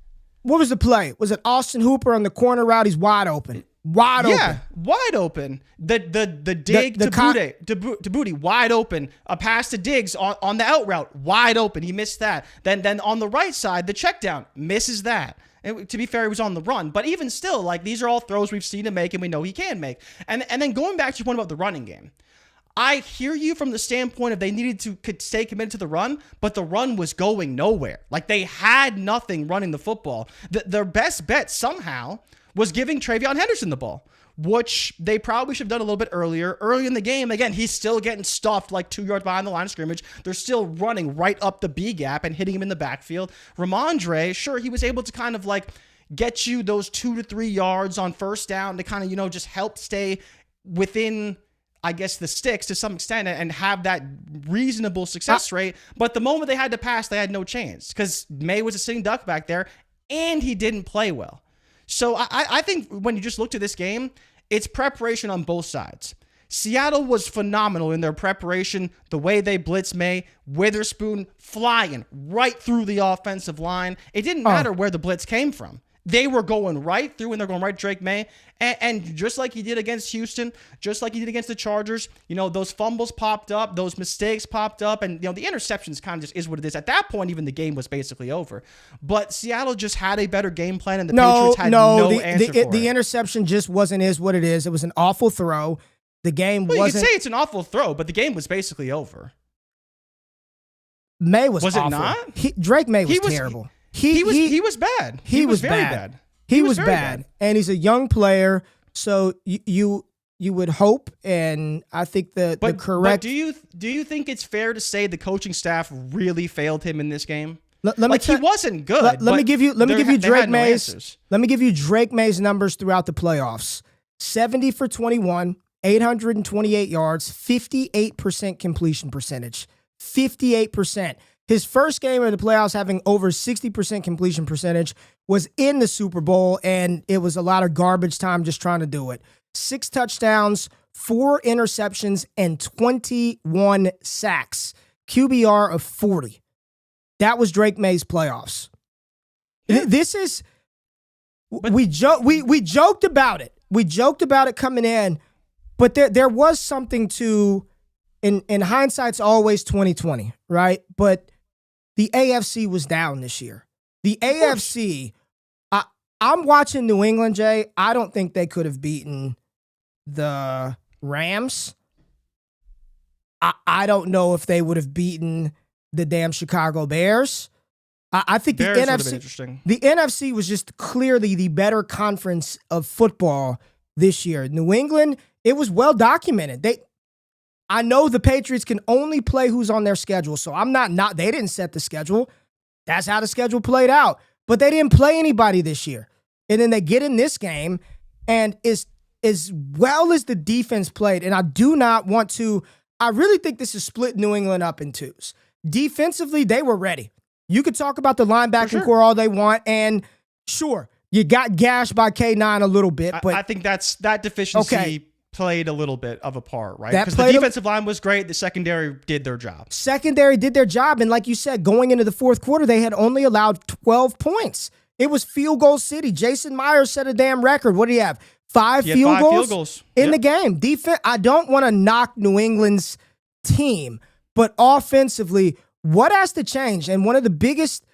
What was the play? Was it Austin Hooper on the corner route? He's wide open. Yeah, wide open. The dig to Booty, wide open. A pass to Diggs on the out route, wide open. He missed that. Then on the right side, the check down, misses that. And to be fair, he was on the run. But even still, like, these are all throws we've seen him make and we know he can make. And then going back to your point about the running game, I hear you from the standpoint of they needed to stay committed to the run, but the run was going nowhere. Like, they had nothing running the football. Their best bet somehow was giving Travion Henderson the ball, which they probably should have done a little bit earlier. Early in the game, again, he's still getting stuffed like 2 yards behind the line of scrimmage. They're still running right up the B gap and hitting him in the backfield. Ramondre, sure, he was able to kind of like get you those 2 to 3 yards on first down to kind of, just help stay within, I guess, the sticks to some extent and have that reasonable success rate. But the moment they had to pass, they had no chance because Maye was a sitting duck back there and he didn't play well. So I think when you just look to this game, it's preparation on both sides. Seattle was phenomenal in their preparation, the way they blitz Maye, Witherspoon flying right through the offensive line. It didn't matter where the blitz came from. They were going right through, and they're going right to Drake Maye. And just like he did against Houston, just like he did against the Chargers, those fumbles popped up, those mistakes popped up, and, the interceptions kind of just is what it is. At that point, even the game was basically over. But Seattle just had a better game plan, and the Patriots had no answer for it. The interception just wasn't what it is. It was an awful throw. The game wasn't... You could say it's an awful throw, but the game was basically over. Maye was awful. Was it not? Drake Maye was terrible. He was bad. He was very bad. He was bad. And he's a young player, so you would hope, and I think the correct... But do you think it's fair to say the coaching staff really failed him in this game? He wasn't good. Let me give you Drake Maye's. Let me give you Drake Maye's numbers throughout the playoffs. 70 for 21, 828 yards, 58% completion percentage. 58%. His first game in the playoffs having over 60% completion percentage was in the Super Bowl, and it was a lot of garbage time just trying to do it. 6 touchdowns, 4 interceptions, and 21 sacks. QBR of 40. That was Drake Maye's playoffs. Yeah. This is... We joked about it. We joked about it coming in, but there was something to... In hindsight's always 2020, right? But the AFC was down this year. The AFC, I'm watching New England, Jay. I don't think they could have beaten the Rams. I don't know if they would have beaten the damn Chicago Bears. I think the NFC was just clearly the better conference of football this year. New England, it was well documented. I know the Patriots can only play who's on their schedule, so they didn't set the schedule. That's how the schedule played out. But they didn't play anybody this year. And then they get in this game, and as well as the defense played, and I really think this is split New England up in twos. Defensively, they were ready. You could talk about the linebacking core all they want, and sure, you got gashed by K9 a little bit. But I think that deficiency played a little bit of a part, right? Because the defensive line was great. The secondary did their job. And like you said, going into the fourth quarter, they had only allowed 12 points. It was field goal city. Jason Myers set a damn record. What do you have? 5 field goals in the game. Defense. I don't want to knock New England's team, but offensively, what has to change? And one of the biggest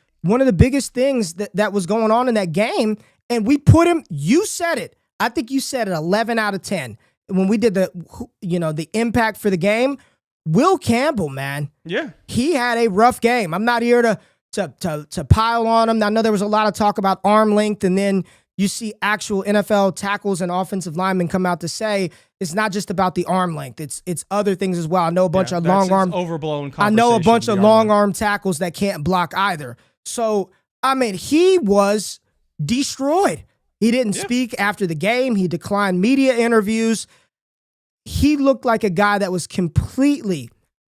things that was going on in that game, and we put him, you said it. I think you said it 11 out of 10. When we did the impact for the game, Will Campbell, man. Yeah. He had a rough game. I'm not here to pile on him. I know there was a lot of talk about arm length, and then you see actual NFL tackles and offensive linemen come out to say it's not just about the arm length. It's other things as well. I know a bunch of long arm overblown. I know a bunch of long arm tackles that can't block either. So, I mean, he was destroyed. He didn't speak after the game. He declined media interviews. He looked like a guy that was completely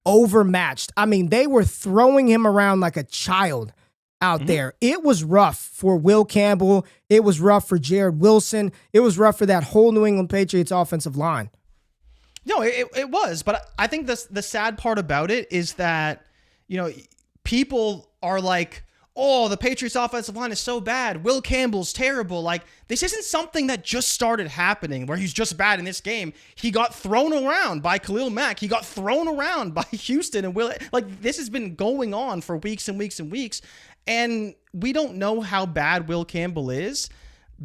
overmatched. I mean, they were throwing him around like a child out there. It was rough for Will Campbell. It was rough for Jared Wilson. It was rough for that whole New England Patriots offensive line. No, it was. But I think the sad part about it is that, people are like, oh, the Patriots offensive line is so bad. Will Campbell's terrible. Like, this isn't something that just started happening where he's just bad in this game. He got thrown around by Khalil Mack. He got thrown around by Houston and Will. Like, this has been going on for weeks and weeks and weeks. And we don't know how bad Will Campbell is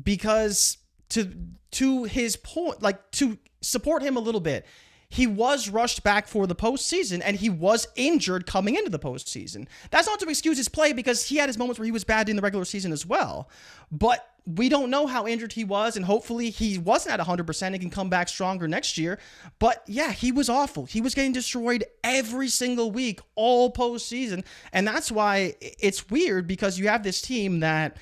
because to his point, like, to support him a little bit, he was rushed back for the postseason, and he was injured coming into the postseason. That's not to excuse his play because he had his moments where he was bad in the regular season as well. But we don't know how injured he was, and hopefully he wasn't at 100% and can come back stronger next year. But yeah, he was awful. He was getting destroyed every single week, all postseason. And that's why it's weird because you have this team that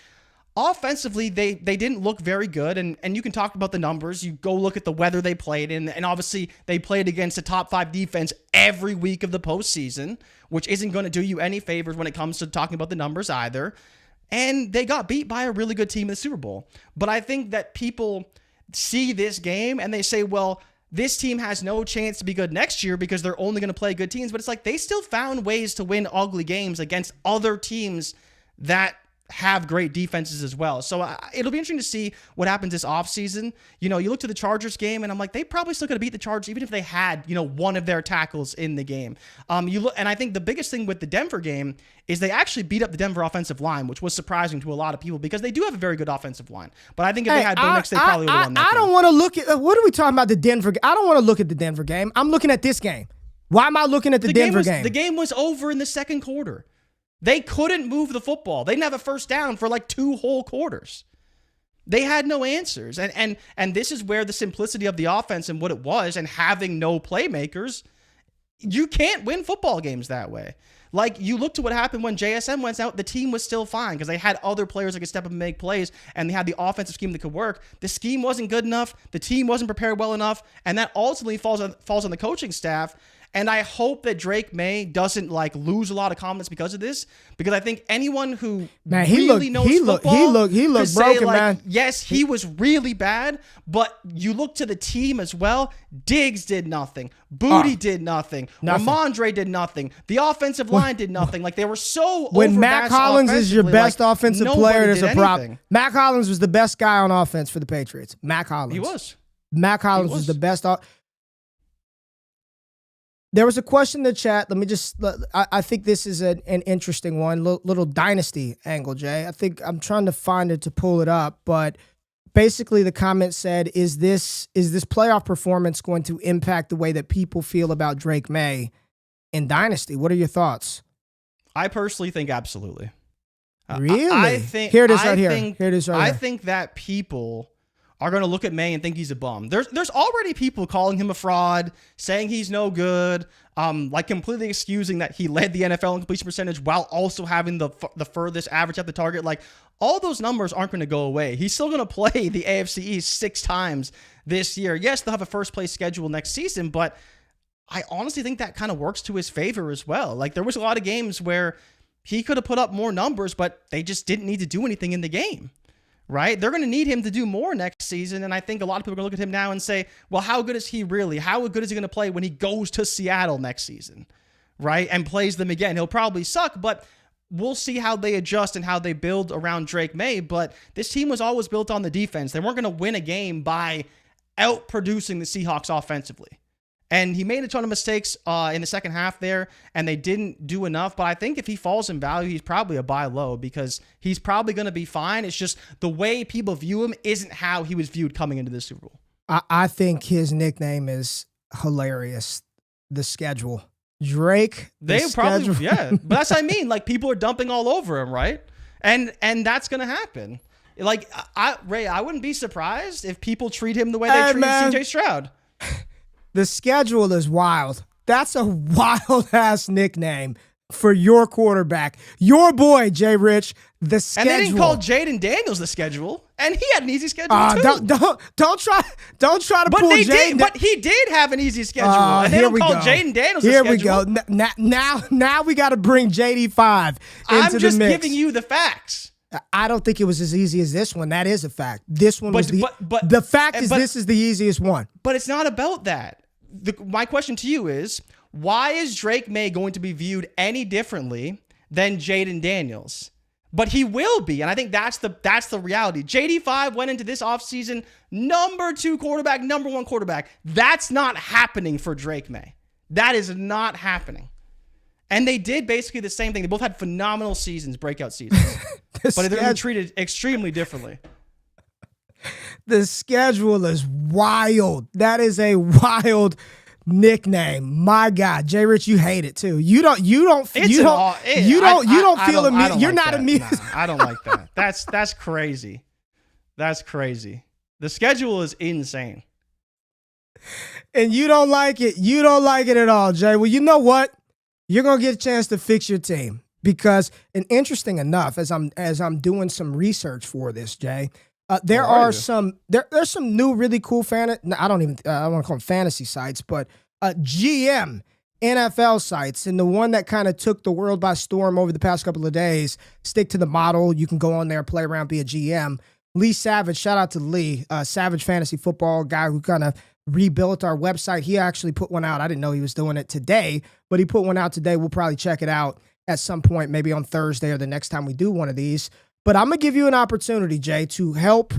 offensively, they didn't look very good. And you can talk about the numbers. You go look at the weather they played in. And obviously, they played against a top 5 defense every week of the postseason, which isn't going to do you any favors when it comes to talking about the numbers either. And they got beat by a really good team in the Super Bowl. But I think that people see this game and they say, well, this team has no chance to be good next year because they're only going to play good teams. But it's like they still found ways to win ugly games against other teams that have great defenses as well. So it'll be interesting to see what happens this offseason. You know, you look to the Chargers game, and I'm like, they probably still going to beat the Chargers even if they had, you know, one of their tackles in the game. You look, and I think the biggest thing with the Denver game is they actually beat up the Denver offensive line, which was surprising to a lot of people because they do have a very good offensive line. But I think if they had Bo Nix, they probably would have won that I game. don't want to look at, what are we talking about the Denver? I don't want to look at the Denver game. I'm looking at this game. Why am I looking at the Denver game? The game was over in the second quarter. They couldn't move the football. They didn't have a first down for like 2 whole quarters. They had no answers. And this is where the simplicity of the offense and what it was and having no playmakers, you can't win football games that way. Like, you look to what happened when JSN went out, the team was still fine because they had other players that could step up and make plays, and they had the offensive scheme that could work. The scheme wasn't good enough. The team wasn't prepared well enough, and that ultimately falls on the coaching staff. And I hope that Drake Maye doesn't like lose a lot of confidence because of this, because I think anyone who really knows football he looked say, broken, like, man. Yes, he was really bad, but you look to the team as well. Diggs did nothing. Booty did nothing. Ramondre did nothing. The offensive line did nothing. Like, they were so when Mac Hollins is your best offensive player, there's a problem. Anything. Mac Hollins was the best guy on offense for the Patriots. Mac Hollins. He was. Mac Hollins was the best. There was a question in the chat. Let me just, I think this is an interesting one, little dynasty angle, Jay. I think I'm trying to find it to pull it up, but basically the comment said, is this playoff performance going to impact the way that people feel about Drake Maye in dynasty? What are your thoughts? I personally think absolutely. Really? I think here it is right here. Here it is right I here. think that people are going to look at Maye and think he's a bum. There's already people calling him a fraud, saying he's no good, like completely excusing that he led the NFL in completion percentage while also having the furthest average at the target. Like, all those numbers aren't going to go away. He's still going to play the AFC East 6 times this year. Yes, they'll have a first place schedule next season, but I honestly think that kind of works to his favor as well. Like, there was a lot of games where he could have put up more numbers, but they just didn't need to do anything in the game. Right? They're going to need him to do more next season. And I think a lot of people are going to look at him now and say, well, how good is he really? How good is he going to play when he goes to Seattle next season? Right? And plays them again. He'll probably suck, but we'll see how they adjust and how they build around Drake Maye. But this team was always built on the defense. They weren't going to win a game by outproducing the Seahawks offensively. And he made a ton of mistakes in the second half there, and they didn't do enough. But I think if he falls in value, he's probably a buy low because he's probably going to be fine. It's just the way people view him isn't how he was viewed coming into this Super Bowl. I think his nickname is hilarious. The schedule. Drake. They probably, yeah. But that's what I mean. Like, people are dumping all over him, right? And that's going to happen. Like, Ray, I wouldn't be surprised if people treat him the way they treat CJ Stroud. The schedule is wild. That's a wild-ass nickname for your quarterback. Your boy, JRich, the schedule. And they didn't call Jaden Daniels the schedule, and he had an easy schedule too. Don't try to pull Jaden. But he did have an easy schedule, and they don't call Jaden Daniels the schedule. Here we go. Now we got to bring JD5 into the mix. I'm just giving you the facts. I don't think it was as easy as this one. That is a fact. This one was the fact is this is the easiest one. But it's not about that. My question to you is, why is Drake Maye going to be viewed any differently than Jaden Daniels? But he will be, and I think that's the reality. JD5 went into this offseason number 2 quarterback, number 1 quarterback. That's not happening for Drake Maye. That is not happening. And they did basically the same thing. They both had phenomenal seasons, breakout seasons. But they're going to be treated extremely differently. The schedule is wild. That is a wild nickname. My God, JRich, you hate it too. You don't feel immune. You're not immune. I don't like that. That's crazy. That's crazy. The schedule is insane. And you don't like it. You don't like it at all, Jay. Well, you know what? You're going to get a chance to fix your team because, and interesting enough, as I'm doing some research for this, Jay, there's some new really cool I don't want to call them fantasy sites, but GM NFL sites, and the one that kind of took the world by storm over the past couple of days. Stick to the model. You can go on there, play around, be a GM. Lee Savage, shout out to Lee, Savage Fantasy Football guy who kind of rebuilt our website. He actually put one out. I didn't know he was doing it today, but he put one out today. We'll probably check it out at some point, maybe on Thursday or the next time we do one of these. But I'm going to give you an opportunity, Jay, to help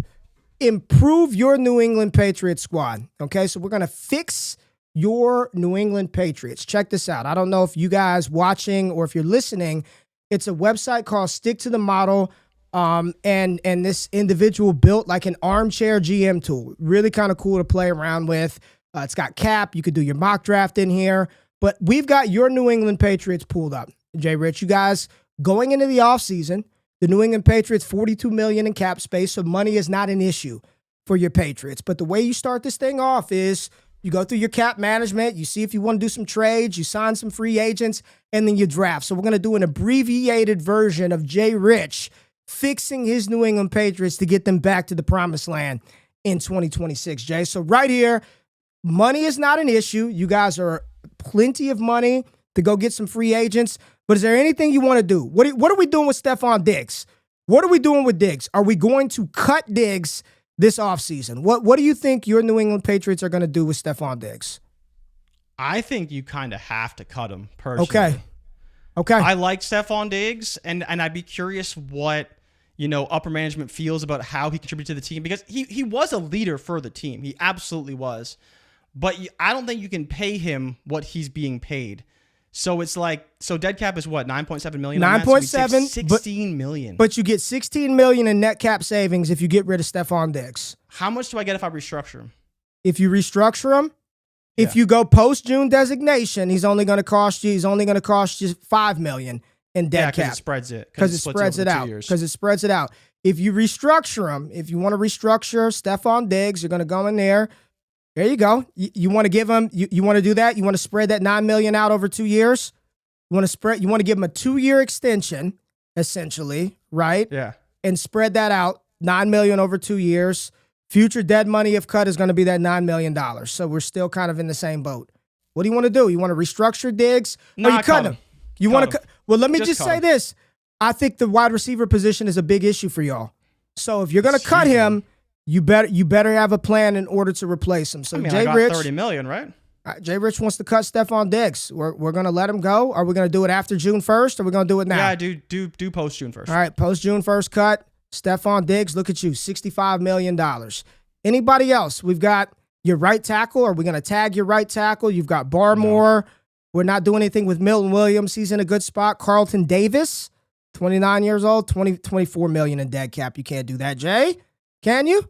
improve your New England Patriots squad. Okay, so we're going to fix your New England Patriots. Check this out. I don't know if you guys watching or if you're listening, it's a website called Stick to the Model. And this individual built like an armchair GM tool. Really kind of cool to play around with. It's got cap. You could do your mock draft in here. But we've got your New England Patriots pulled up. JRich, you guys, going into the offseason, the New England Patriots, $42 million in cap space, so money is not an issue for your Patriots. But the way you start this thing off is you go through your cap management, you see if you want to do some trades, you sign some free agents, and then you draft. So we're going to do an abbreviated version of JRich fixing his New England Patriots to get them back to the promised land in 2026, Jay. So right here, money is not an issue. You guys are plenty of money to go get some free agents. But is there anything you want to do? What are we doing with Stephon Diggs? What are we doing with Diggs? Are we going to cut Diggs this offseason? What do you think your New England Patriots are going to do with Stephon Diggs? I think you kind of have to cut him personally. Okay. I like Stephon Diggs, and I'd be curious what upper management feels about how he contributed to the team, because he was a leader for the team. He absolutely was. But I don't think you can pay him what he's being paid. So it's like, dead cap is what, 9.7 million? 9.7, 16 million. But you get $16 million in net cap savings if you get rid of Stephon Diggs. How much do I get if I restructure him? If you restructure him, if you go post-June designation, he's only going to cost you $5 million in dead cap. Because it spreads it. Because it spreads it out. Because it spreads it out. If you restructure him, if you want to restructure Stephon Diggs, you're going to go in there. There you go. You want to give him, you want to do that? You want to spread that $9 million out over 2 years? You want to give him a 2-year extension, essentially, right? Yeah. And spread that out, $9 million over 2 years. Future dead money, if cut, is going to be that $9 million. So we're still kind of in the same boat. What do you want to do? You want to restructure Diggs? Or you cut him? You want to cut? Well, let me just say this. I think the wide receiver position is a big issue for y'all. So if you're going to cut him, you better have a plan in order to replace him. So I got $30 million, right? JRich wants to cut Stephon Diggs. We're going to let him go. Are we going to do it after June 1st, or are we going to do it now? Yeah, do post June 1st. All right, post June 1st cut. Stephon Diggs, look at you, $65 million. Anybody else? We've got your right tackle. Are we going to tag your right tackle? You've got Barmore. No. We're not doing anything with Milton Williams. He's in a good spot. Carlton Davis, 29 years old, $24 million in dead cap. You can't do that, Jay. Can you?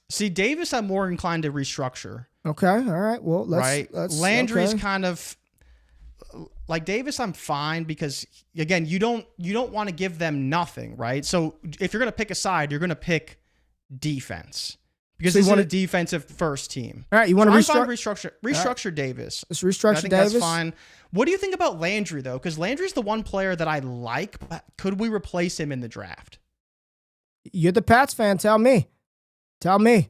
See, Davis, I'm more inclined to restructure. Okay, all right. Well, let's Landry's kind of like Davis. I'm fine because again, you don't want to give them nothing, right? So if you're gonna pick a side, you're gonna pick defense because this is a defensive first team. All right, you want to restructure right. Davis. Let's restructure I think Davis. That's fine. What do you think about Landry though? Because Landry's the one player that I like. But could we replace him in the draft? You're the Pats fan. Tell me.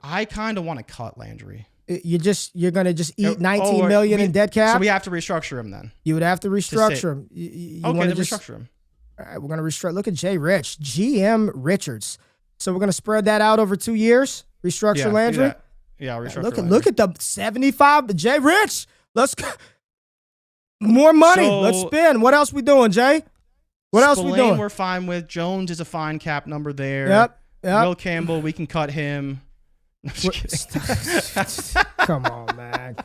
I kind of want to cut Landry. You're gonna just eat $19 million in dead cap. So we have to restructure him then. You would have to restructure him. Then restructure him. All right, we're gonna restructure. Look at JRich, GM Richards. So we're gonna spread that out over 2 years. Restructure Landry. Yeah, restructure. Look at the 75. JRich. Let's go. More money. Let's spend. What else we doing, Jay? What else we doing? We're fine with. Jones is a fine cap number there. Yep. Will Campbell, we can cut him. I'm just kidding. Come on, man.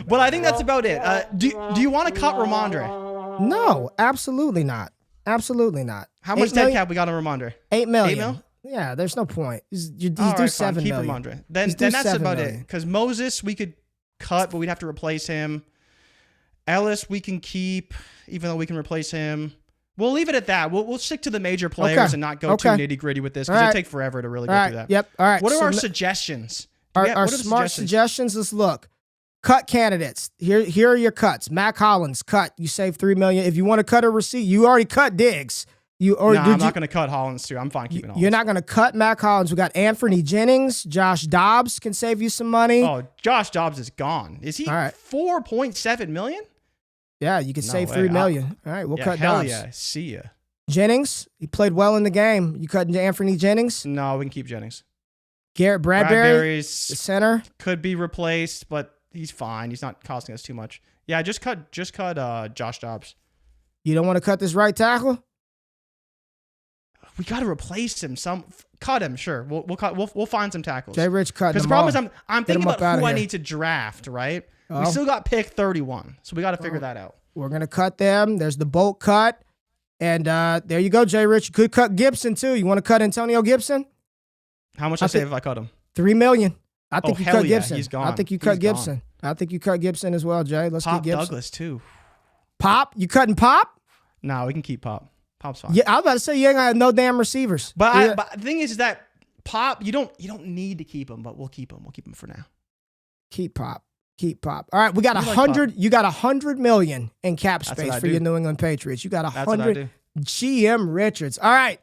Well, I think that's about it. Do you want to cut Ramondre? No, absolutely not. Absolutely not. How much dead cap we got on Ramondre? $8 million. 8 mil? Yeah, there's no point. He's do right, $7 keep million. Ramondre. Then that's about it. Because Moses, we could cut, but we'd have to replace him. Ellis, we can keep, even though we can replace him. We'll leave it at that. We'll stick to the major players and not go too nitty-gritty with this because it'll take forever to really go through that. Yep. All right. What are our suggestions? Our smart suggestions? Let's look. cut candidates. Here are your cuts. Mac Hollins, cut. You save $3 million. If you want to cut a receipt, you already cut Diggs. I'm not going to cut Hollins too. I'm fine keeping Hollins. You're not going to cut Mac Hollins. We got Anthony Jennings. Josh Dobbs can save you some money. Oh, Josh Dobbs is gone. Is he 4.7 million? Yeah, you can save $3 million. All right, we'll cut Dobbs. Yeah, see ya. Jennings, he played well in the game. You cutting Anthony Jennings? No, we can keep Jennings. Garrett Bradbury's the center could be replaced, but he's fine. He's not costing us too much. Yeah, just cut Josh Dobbs. You don't want to cut this right tackle? We got to replace him. Cut him, sure. We'll find some tackles. JRich cut. Because the problem is I'm thinking about who I need to draft. Right. We still got pick 31, so we got to figure that out. We're gonna cut them. There's the bolt cut, and there you go, JRich. You could cut Gibson too. You want to cut Antonio Gibson? How much I save if I cut him? $3 million. I think you cut Gibson. He's gone. I think you cut Gibson. I think you cut Gibson as well, Jay. Let's get Gibson. Douglas too. Pop? You cutting Pop? No, we can keep Pop. Pop's fine. Yeah, I was about to say you ain't got no damn receivers. But the thing is that Pop, you don't need to keep him, but we'll keep him. We'll keep him for now. Keep Pop. Keep Pop. All right, we got 100. You got $100 million in cap space for your New England Patriots. You got 100. GM Richards. All right.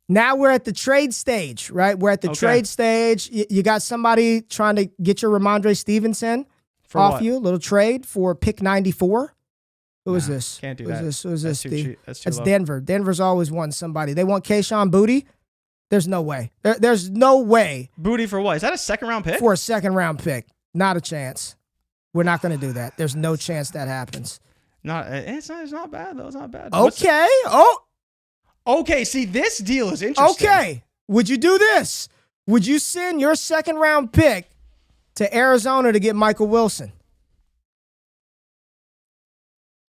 Now we're at the trade stage, right? We're at the trade stage. You got somebody trying to get your Ramondre Stevenson off you. A little trade for pick 94. Who is this? Can't do that. Who is this? That's low. Denver. Denver's always won somebody. They want Kayshon Boutte. There's no way. There's no way. Boutte for what? Is that a second-round pick? For a second-round pick. Not a chance. We're not going to do that. There's no chance that happens. It's not bad, though. It's not bad. Okay. Okay, see, this deal is interesting. Okay. Would you do this? Would you send your second-round pick to Arizona to get Michael Wilson?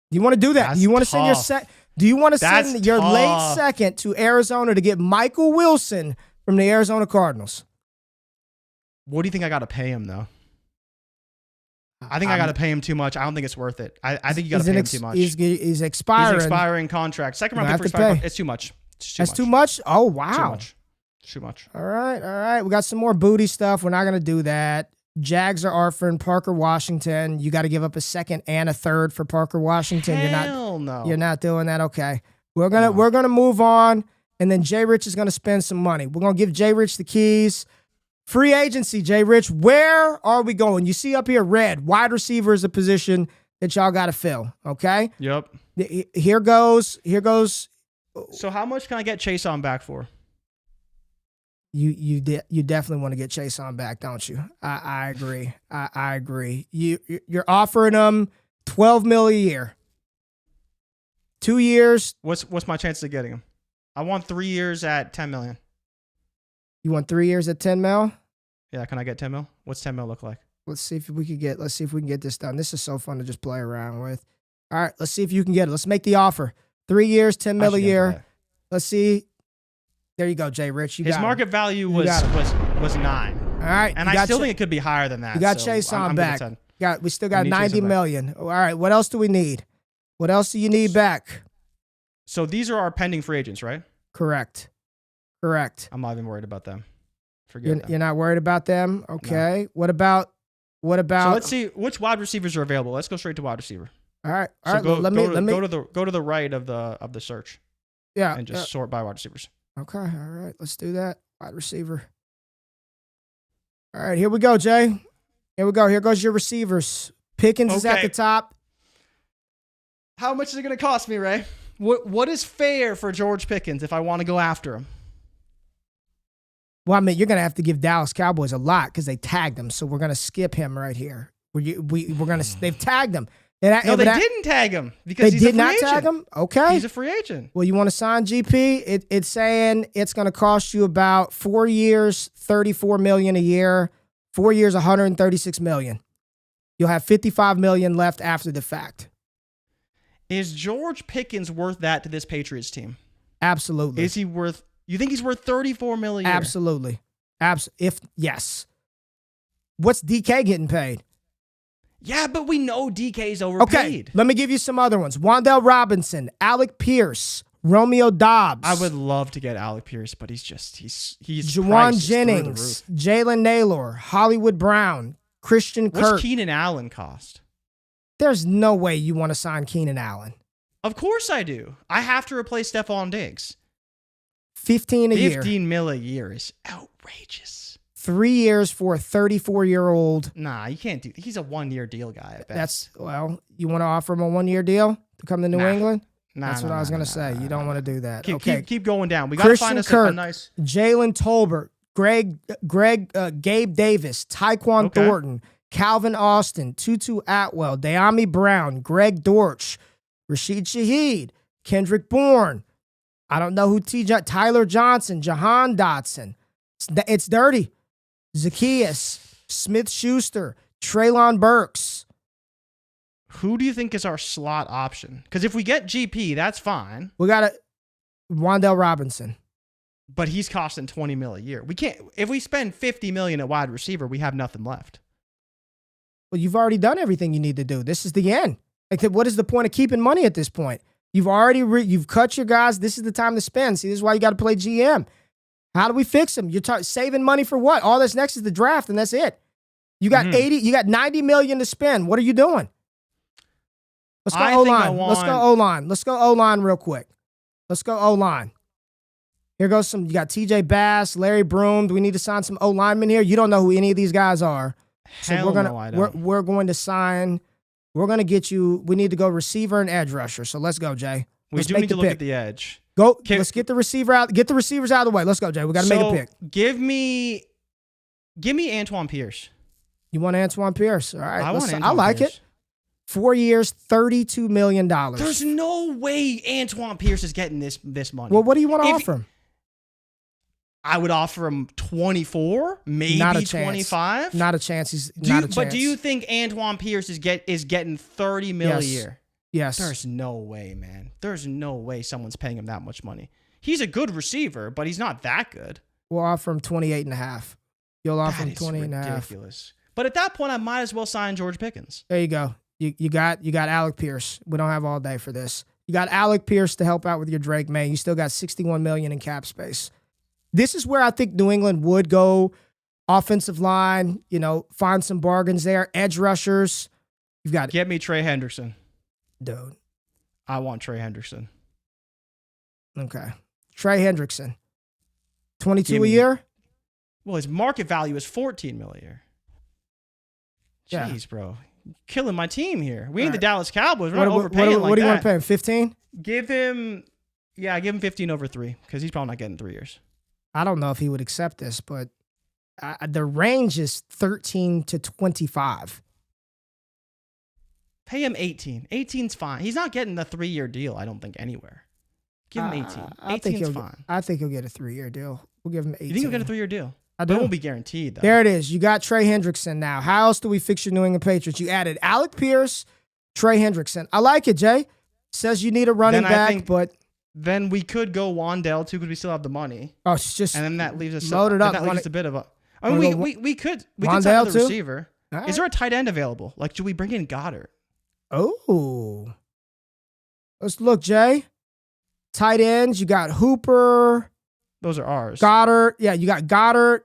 You want to do that? That's you want to tough. Do you want to send your tough. late second to Arizona to get Michael Wilson from the Arizona Cardinals? What do you think I got to pay him, though? I think I got to pay him too much. I don't think it's worth it. I think you got to pay him too much. He's expiring. He's expiring contract. Second round pick for expiring. It's too much. That's too much? Oh, wow. Too much. All right. We got some more booty stuff. We're not going to do that. Jags are orphan. Parker Washington. You got to give up a second and a third for Parker Washington. No. You're not doing that. Okay. We're gonna move on, and then JRich is gonna spend some money. We're gonna give JRich the keys. Free agency, JRich. Where are we going? You see up here, red. Wide receiver is a position that y'all got to fill. Okay. Yep. Here goes. So how much can I get Chase on back for? You definitely want to get Chase on back, don't you? I agree. I agree. You're offering them $12 million a year. 2 years. What's my chances of getting him? I want 3 years at $10 million. You want 3 years at $10 mil? Yeah, can I get 10 mil? What's 10 mil look like? Let's see if we can get this done. This is so fun to just play around with. All right, let's see if you can get it. Let's make the offer. 3 years, $10 mil a year. Let's see. There you go, JRich. His market value was 9. All right. And I still think it could be higher than that. You got Chase on back. We still got $90 million. All right, what else do we need? What else do you need back? So these are our pending free agents, right? Correct. I'm not even worried about them. Forget them. You're not worried about them? Okay. No. What about? So let's see which wide receivers are available. Let's go straight to wide receiver. All right. Go to the right of the search. Yeah. And just sort by wide receivers. Okay. All right. Let's do that. Wide receiver. All right. Here we go, Jay. Here we go. Here goes your receivers. Pickens is at the top. How much is it going to cost me, Ray? What is fair for George Pickens if I want to go after him? Well, I mean, you're going to have to give Dallas Cowboys a lot because they tagged him. So we're going to skip him right here. They've tagged him. No, they didn't tag him because he's a free agent. They did not tag him? Okay. He's a free agent. Well, you want to sign GP? It's saying it's going to cost you about 4 years, $34 million a year. 4 years, $136 million. You'll have $55 million left after the fact. Is George Pickens worth that to this Patriots team? Absolutely. Is he worth? You think he's worth $34 million a year? Absolutely. Yes. What's DK getting paid? Yeah, but we know DK's overpaid. Okay, let me give you some other ones. Wan'Dale Robinson, Alec Pierce, Romeo Dobbs. I would love to get Alec Pierce, but he's Juwan Jennings, Jalen Naylor, Hollywood Brown, Christian Kirk. What's Keenan Allen cost? There's no way you want to sign Keenan Allen. Of course I do. I have to replace Stephon Diggs. 15 a year. $15 million a year is outrageous. 3 years for a 34-year-old. Nah, you can't do. He's a 1-year deal guy. I bet. You want to offer him a 1-year deal to come to New England? That's what I was going to say. You don't want to do that. Keep going down. We got to find us a nice. Jalen Tolbert, Gabe Davis, Tyquan Thornton, Calvin Austin, Tutu Atwell, De'Ami Brown, Greg Dortch, Rashid Shaheed, Kendrick Bourne. I don't know who Tyler Johnson, Jahan Dotson. It's dirty. Zacchaeus, Smith-Schuster, Treylon Burks. Who do you think is our slot option? Because if we get GP, that's fine. We got Wan'Dale Robinson. But he's costing $20 million a year. We can't. If we spend $50 million at wide receiver, we have nothing left. Well, you've already done everything you need to do. This is the end. Like, what is the point of keeping money at this point? You've already you've cut your guys. This is the time to spend. See, this is why you got to play GM. How do we fix them? You're saving money for what? All that's next is the draft, and that's it. You got $90 million to spend. What are you doing? Let's go O-line. Let's go O-line. Let's go O-line real quick. Let's go O-line. Here goes you got TJ Bass, Larry Broom. Do we need to sign some O-linemen here? You don't know who any of these guys are. So we're going to sign. We're going to get you. We need to go receiver and edge rusher. So let's go, Jay. We do need to look at the edge. Let's get the receiver out. Get the receivers out of the way. Let's go, Jay. We got to make a pick. Give me Antoine Pierce. You want Antoine Pierce? All right. I like it. 4 years, $32 million. There's no way Antoine Pierce is getting this money. Well, what do you want to offer him? I would offer him 24, maybe not a 25. Not a chance. But do you think Antoine Pierce is getting $30 million a year? Yes. There's no way, man. There's no way someone's paying him that much money. He's a good receiver, but he's not that good. We'll offer him 28.5. You'll offer him 28.5. Ridiculous. But at that point, I might as well sign George Pickens. There you go. You got Alec Pierce. We don't have all day for this. You got Alec Pierce to help out with your Drake Maye. You still got $61 million in cap space. This is where I think New England would go. Offensive line, find some bargains there. Edge rushers. You've got Get me Trey Hendrickson. Dude. I want Trey Hendrickson. Okay. Trey Hendrickson. 22 a year? Well, his market value is $14 million a year. Jeez, bro. Killing my team here. We ain't the Dallas Cowboys. We're not overpaying like that. What do you want to pay him? 15? Give him 15 over 3 because he's probably not getting 3 years. I don't know if he would accept this, but the range is 13 to 25. Pay him 18. 18's fine. He's not getting the 3-year deal, I don't think, anywhere. Give him 18. 18's fine. I think he'll get a 3-year deal. We'll give him 18. You think he'll get a 3-year deal? I do. But it won't be guaranteed, though. There it is. You got Trey Hendrickson now. How else do we fix your New England Patriots? You added Alec Pierce, Trey Hendrickson. I like it, Jay. Says you need a running back, but... Then we could go Wan'Dale, too, because we still have the money. Oh, it's just... And then that leaves us... Loaded up. That leaves us a bit of a... I mean, we could sign another receiver. Right. Is there a tight end available? Like, should we bring in Goddard? Oh. Let's look, Jay. Tight ends, you got Hooper. Those are ours. Goddard. Yeah, you got Goddard.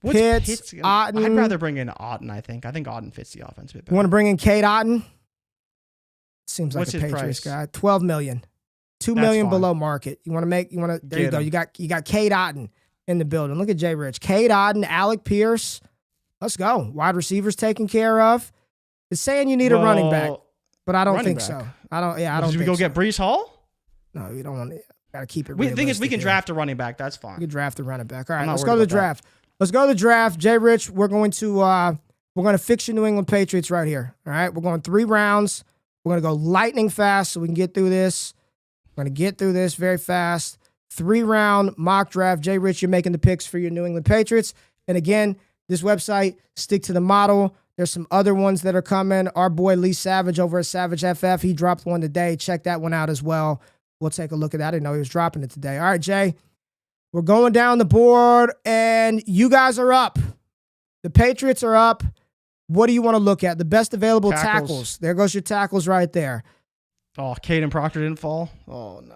Pitts, Otten. I'd rather bring in Otten, I think. I think Otten fits the offense a bit better. You want to bring in Cade Otten? Seems like What's a his Patriots price? guy. $12 million. $2 million below market. There you go. You got Cade Otten in the building. Look at JRich. Cade Otten, Alec Pierce. Let's go. Wide receivers taken care of. It's saying you need a running back, but I don't think so. I don't think so. Should we go get Breece Hall? No, you don't want to. Got to keep it realistic. The thing is, we can draft a running back. That's fine. We can draft a running back. All right, let's go to the draft. Let's go to the draft. JRich, we're going to fix your New England Patriots right here. All right, we're going 3 rounds. We're going to go lightning fast so we can get through this. We're going to get through this very fast. 3-round mock draft. JRich, you're making the picks for your New England Patriots. And again, this website, stick to the model. There's some other ones that are coming. Our boy Lee Savage over at Savage FF, he dropped one today. Check that one out as well. We'll take a look at that. I didn't know he was dropping it today. All right, Jay. We're going down the board, and you guys are up. The Patriots are up. What do you want to look at? The best available tackles. There goes your tackles right there. Oh, Caden Proctor didn't fall? Oh, no.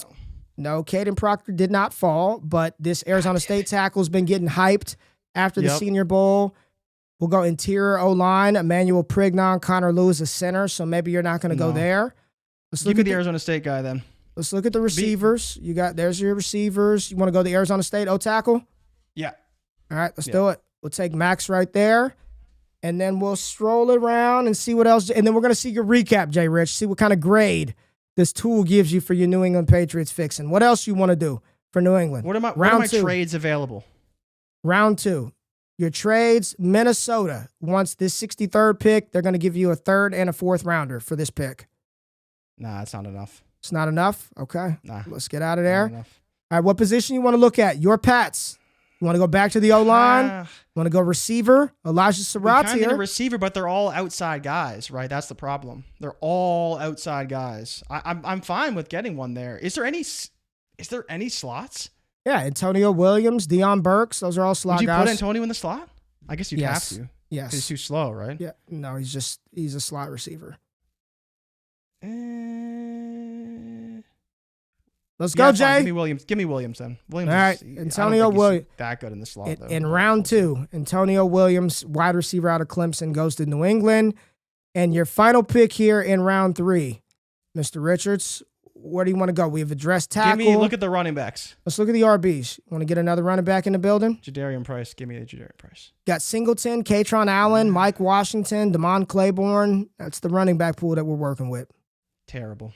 No, Caden Proctor did not fall, but this Arizona State tackle's been getting hyped after the Senior Bowl. We'll go interior O-line, Emmanuel Prignon, Connor Lewis, a center, so maybe you're not going to go there. Let's Give me the Arizona State guy then. Let's look at the receivers. There's your receivers. You want to go the Arizona State O-tackle? Yeah. All right, let's do it. We'll take Max right there, and then we'll stroll around and see what else. And then we're going to see your recap, JRich, see what kind of grade this tool gives you for your New England Patriots fixing. What else you want to do for New England? What are my trades available? Round 2. Your trades, Minnesota wants this 63rd pick. They're going to give you a 3rd and a 4th rounder for this pick. Nah, that's not enough. It's not enough? Okay. Nah. Let's get out of there. All right, what position you want to look at? Your Pats. You want to go back to the O-line? You want to go receiver? Elijah Surratt's here. Kind of a receiver, but they're all outside guys, right? That's the problem. They're all outside guys. I'm fine with getting one there. Is there any slots? Yeah, Antonio Williams, Deion Burks, those are all slot guys. Would you put Antonio in the slot? I guess you'd have to. Yes. He's too slow, right? Yeah. No, he's a slot receiver. Let's go, Jay. Give me Williams. Give me Williams then. Williams. All right, Antonio Williams. That good in the slot, though. In round 2, Antonio Williams, wide receiver out of Clemson, goes to New England. And your final pick here in round 3, Mr. Richards, where do you want to go? We have addressed tackle. Look at the running backs. Let's look at the RBs. Want to get another running back in the building? Jadarian Price. Give me the Jadarian Price. Got Singleton, Katron Allen, Mike Washington, Damon Claiborne. That's the running back pool that we're working with. Terrible.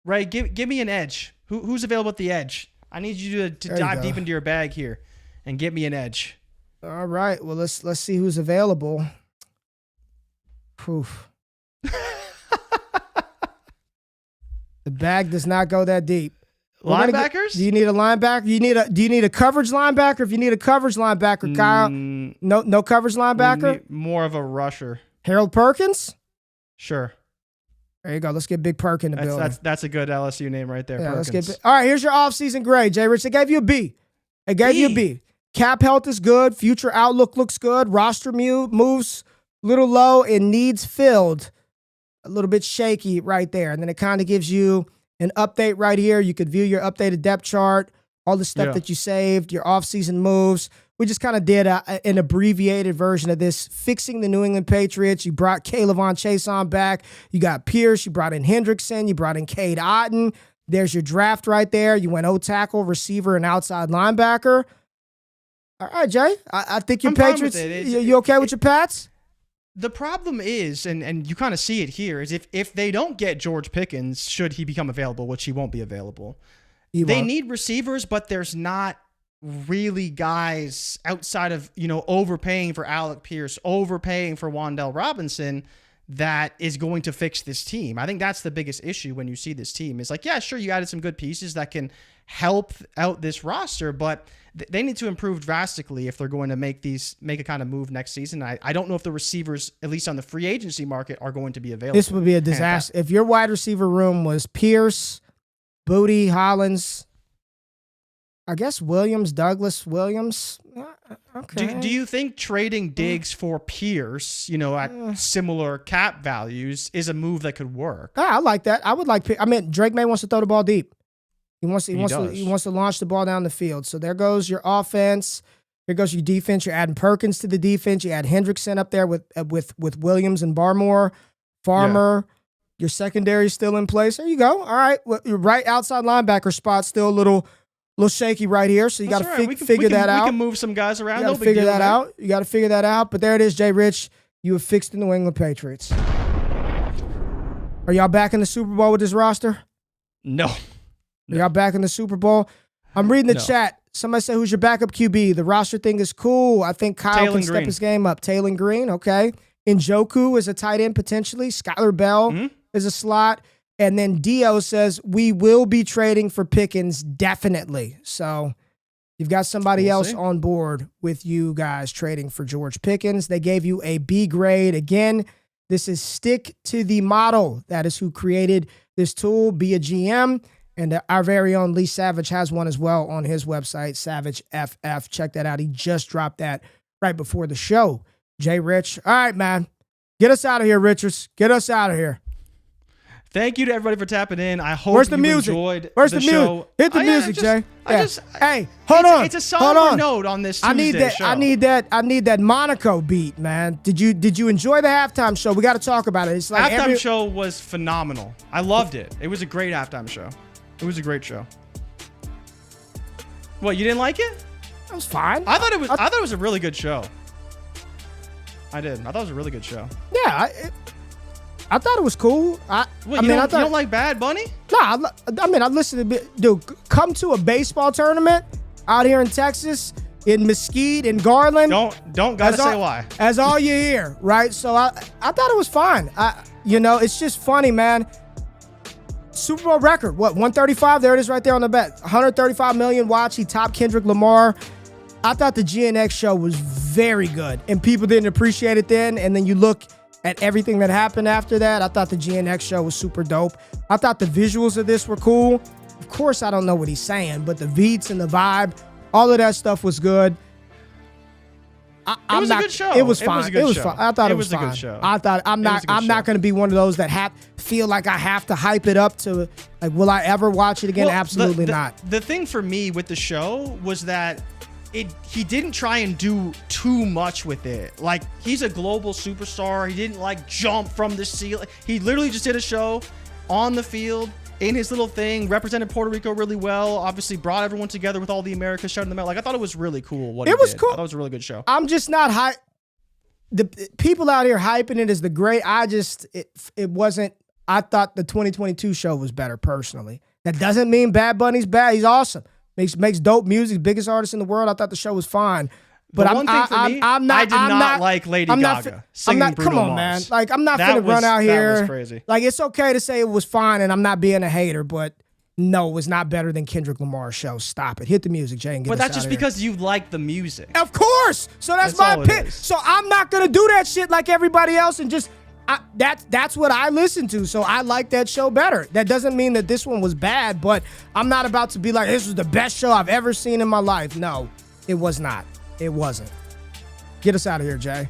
Ray, give me an edge. Who's available at the edge? I need you to dive deep into your bag here and get me an edge. All right. Well, let's see who's available. Proof. The bag does not go that deep. Linebackers? Do you need a linebacker? Do you need a coverage linebacker? If you need a coverage linebacker, Kyle, no coverage linebacker. More of a rusher. Harold Perkins? Sure. There you go. Let's get Big Perk in the building. That's a good LSU name right there. Yeah, Perkins. All right, here's your offseason grade, JRich. They gave you a B. They gave you a B. Cap health is good. Future outlook looks good. Roster moves a little low and needs filled. A little bit shaky right there. And then it kind of gives you an update right here. You could view your updated depth chart, all the stuff that you saved, your offseason moves. We just kind of did an abbreviated version of this, fixing the New England Patriots. You brought Kaylavon Chason back. You got Pierce. You brought in Hendrickson. You brought in Cade Otton. There's your draft right there. You went O-tackle, receiver, and outside linebacker. All right, Jay. I think your Patriots, you okay with your Pats? The problem is, and you kind of see it here, is if they don't get George Pickens, should he become available, which he won't be available, they need receivers, but there's not really guys outside of, overpaying for Alec Pierce, overpaying for Wan'Dale Robinson that is going to fix this team. I think that's the biggest issue when you see this team is like, yeah, sure, you added some good pieces that can help out this roster, but they need to improve drastically if they're going to make a kind of move next season. I don't know if the receivers, at least on the free agency market, are going to be available. This would be a disaster. If your wide receiver room was Pierce, Booty, Hollins, I guess Williams, Douglas, Williams. Okay. Do you think trading Diggs for Pierce, at similar cap values, is a move that could work? I like that. I would like. Drake May wants to throw the ball deep. He wants to launch the ball down the field. So there goes your offense. There goes your defense. You're adding Perkins to the defense. You add Hendrickson up there with Williams and Barmore, Farmer. Yeah. Your secondary is still in place. There you go. All right. Well, your right outside linebacker spot still a little shaky right here. So you got to figure that out. We can move some guys around. You got to figure that out. You got to figure that out. But there it is, JRich. You have fixed the New England Patriots. Are y'all back in the Super Bowl with this roster? No. Y'all back in the Super Bowl? I'm reading the chat. Somebody said, who's your backup QB? The roster thing is cool. I think Kyle can step his game up. Taylor Green, okay. Njoku is a tight end potentially. Skylar Bell is a slot. And then Dio says, we will be trading for Pickens, definitely. So you've got somebody else on board with you guys trading for George Pickens. They gave you a B grade. Again, this is stick to the model. That is who created this tool. Be a GM. And our very own Lee Savage has one as well on his website, Savage FF. Check that out. He just dropped that right before the show. JRich. All right, man. Get us out of here, Richards. Get us out of here. Thank you to everybody for tapping in. I hope Where's the you music? enjoyed Where's the the show. music? Hit the music, Jay. Hey, hold it's, on. It's a hold somber on. note on this Tuesday I need that. show. I need that Monaco beat, man. Did you enjoy the halftime show? We got to talk about it. It's like halftime show was phenomenal. I loved it. It was a great halftime show. It was a great show. What, you didn't like it? It was fine. I thought it was a really good show. I did. I thought it was a really good show. Yeah, I thought it was cool. You don't like Bad Bunny? Nah, I mean, I listened to dude. Come to a baseball tournament out here in Texas, in Mesquite, in Garland. Don't gotta say why. As all you hear, right? So I thought it was fine. It's just funny, man. Super Bowl record, what, 135? There it is right there on the bet. 135 million watch. He topped Kendrick Lamar. I thought the GNX show was very good, and people didn't appreciate it then. And then you look at everything that happened after that. I thought the GNX show was super dope. I thought the visuals of this were cool. Of course, I don't know what he's saying, but the beats and the vibe, all of that stuff was good. It was a good show. It was fine. It was fine. I thought it was fine. a good show. I thought I'm not going to be one of those that feel like I have to hype it up to, like, will I ever watch it again? Well, Absolutely not. The thing for me with the show was that he didn't try and do too much with it. Like, he's a global superstar. He didn't like jump from the ceiling. He literally just did a show on the field in his little thing, represented Puerto Rico really well, obviously brought everyone together with all the Americas, shouting them out. Like, I thought it was really cool what he did. It was cool. I thought it was a really good show. I'm just not hype. The people out here hyping it as the great. It wasn't. I thought the 2022 show was better personally. That doesn't mean Bad Bunny's bad. He's awesome. Makes dope music. Biggest artist in the world. I thought the show was fine. But I did not like Lady Gaga singing Bruno Come on, Mars. man. Like, I'm not gonna run out here. That was crazy. Like, it's okay to say it was fine, and I'm not being a hater, but no, it was not better than Kendrick Lamar's show. Stop it. Hit the music, Jay, and get us But that's out just of here. because you like the music. Of course. So that's my all it pick. is. So I'm not gonna do that shit like everybody else and just. That's what I listen to, so I like that show better. That doesn't mean that this one was bad, but I'm not about to be like, this was the best show I've ever seen in my life. No, it was not. It wasn't. Get us out of here, Jay.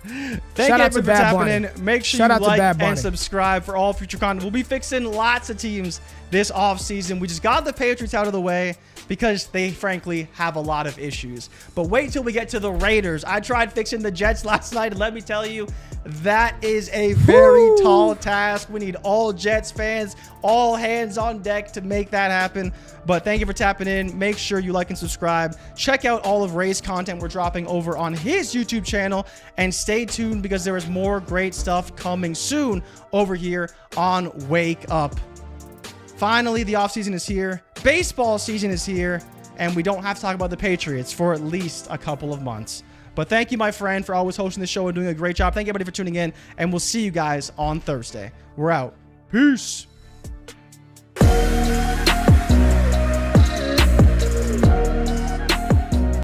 Thank you everybody for tapping in. Make sure you like and subscribe for all future content. We'll be fixing lots of teams this offseason. We just got the Patriots out of the way because they frankly have a lot of issues. But wait till we get to the Raiders. I tried fixing the Jets last night, and let me tell you, that is a very tall task. We need all Jets fans, all hands on deck to make that happen. But thank you for tapping in. Make sure you like and subscribe. Check out all of Ray's content we're dropping over on his YouTube channel. And stay tuned because there is more great stuff coming soon over here on Wake Up. Finally, the offseason is here. Baseball season is here. And we don't have to talk about the Patriots for at least a couple of months. But thank you, my friend, for always hosting the show and doing a great job. Thank you, everybody, for tuning in. And we'll see you guys on Thursday. We're out. Peace.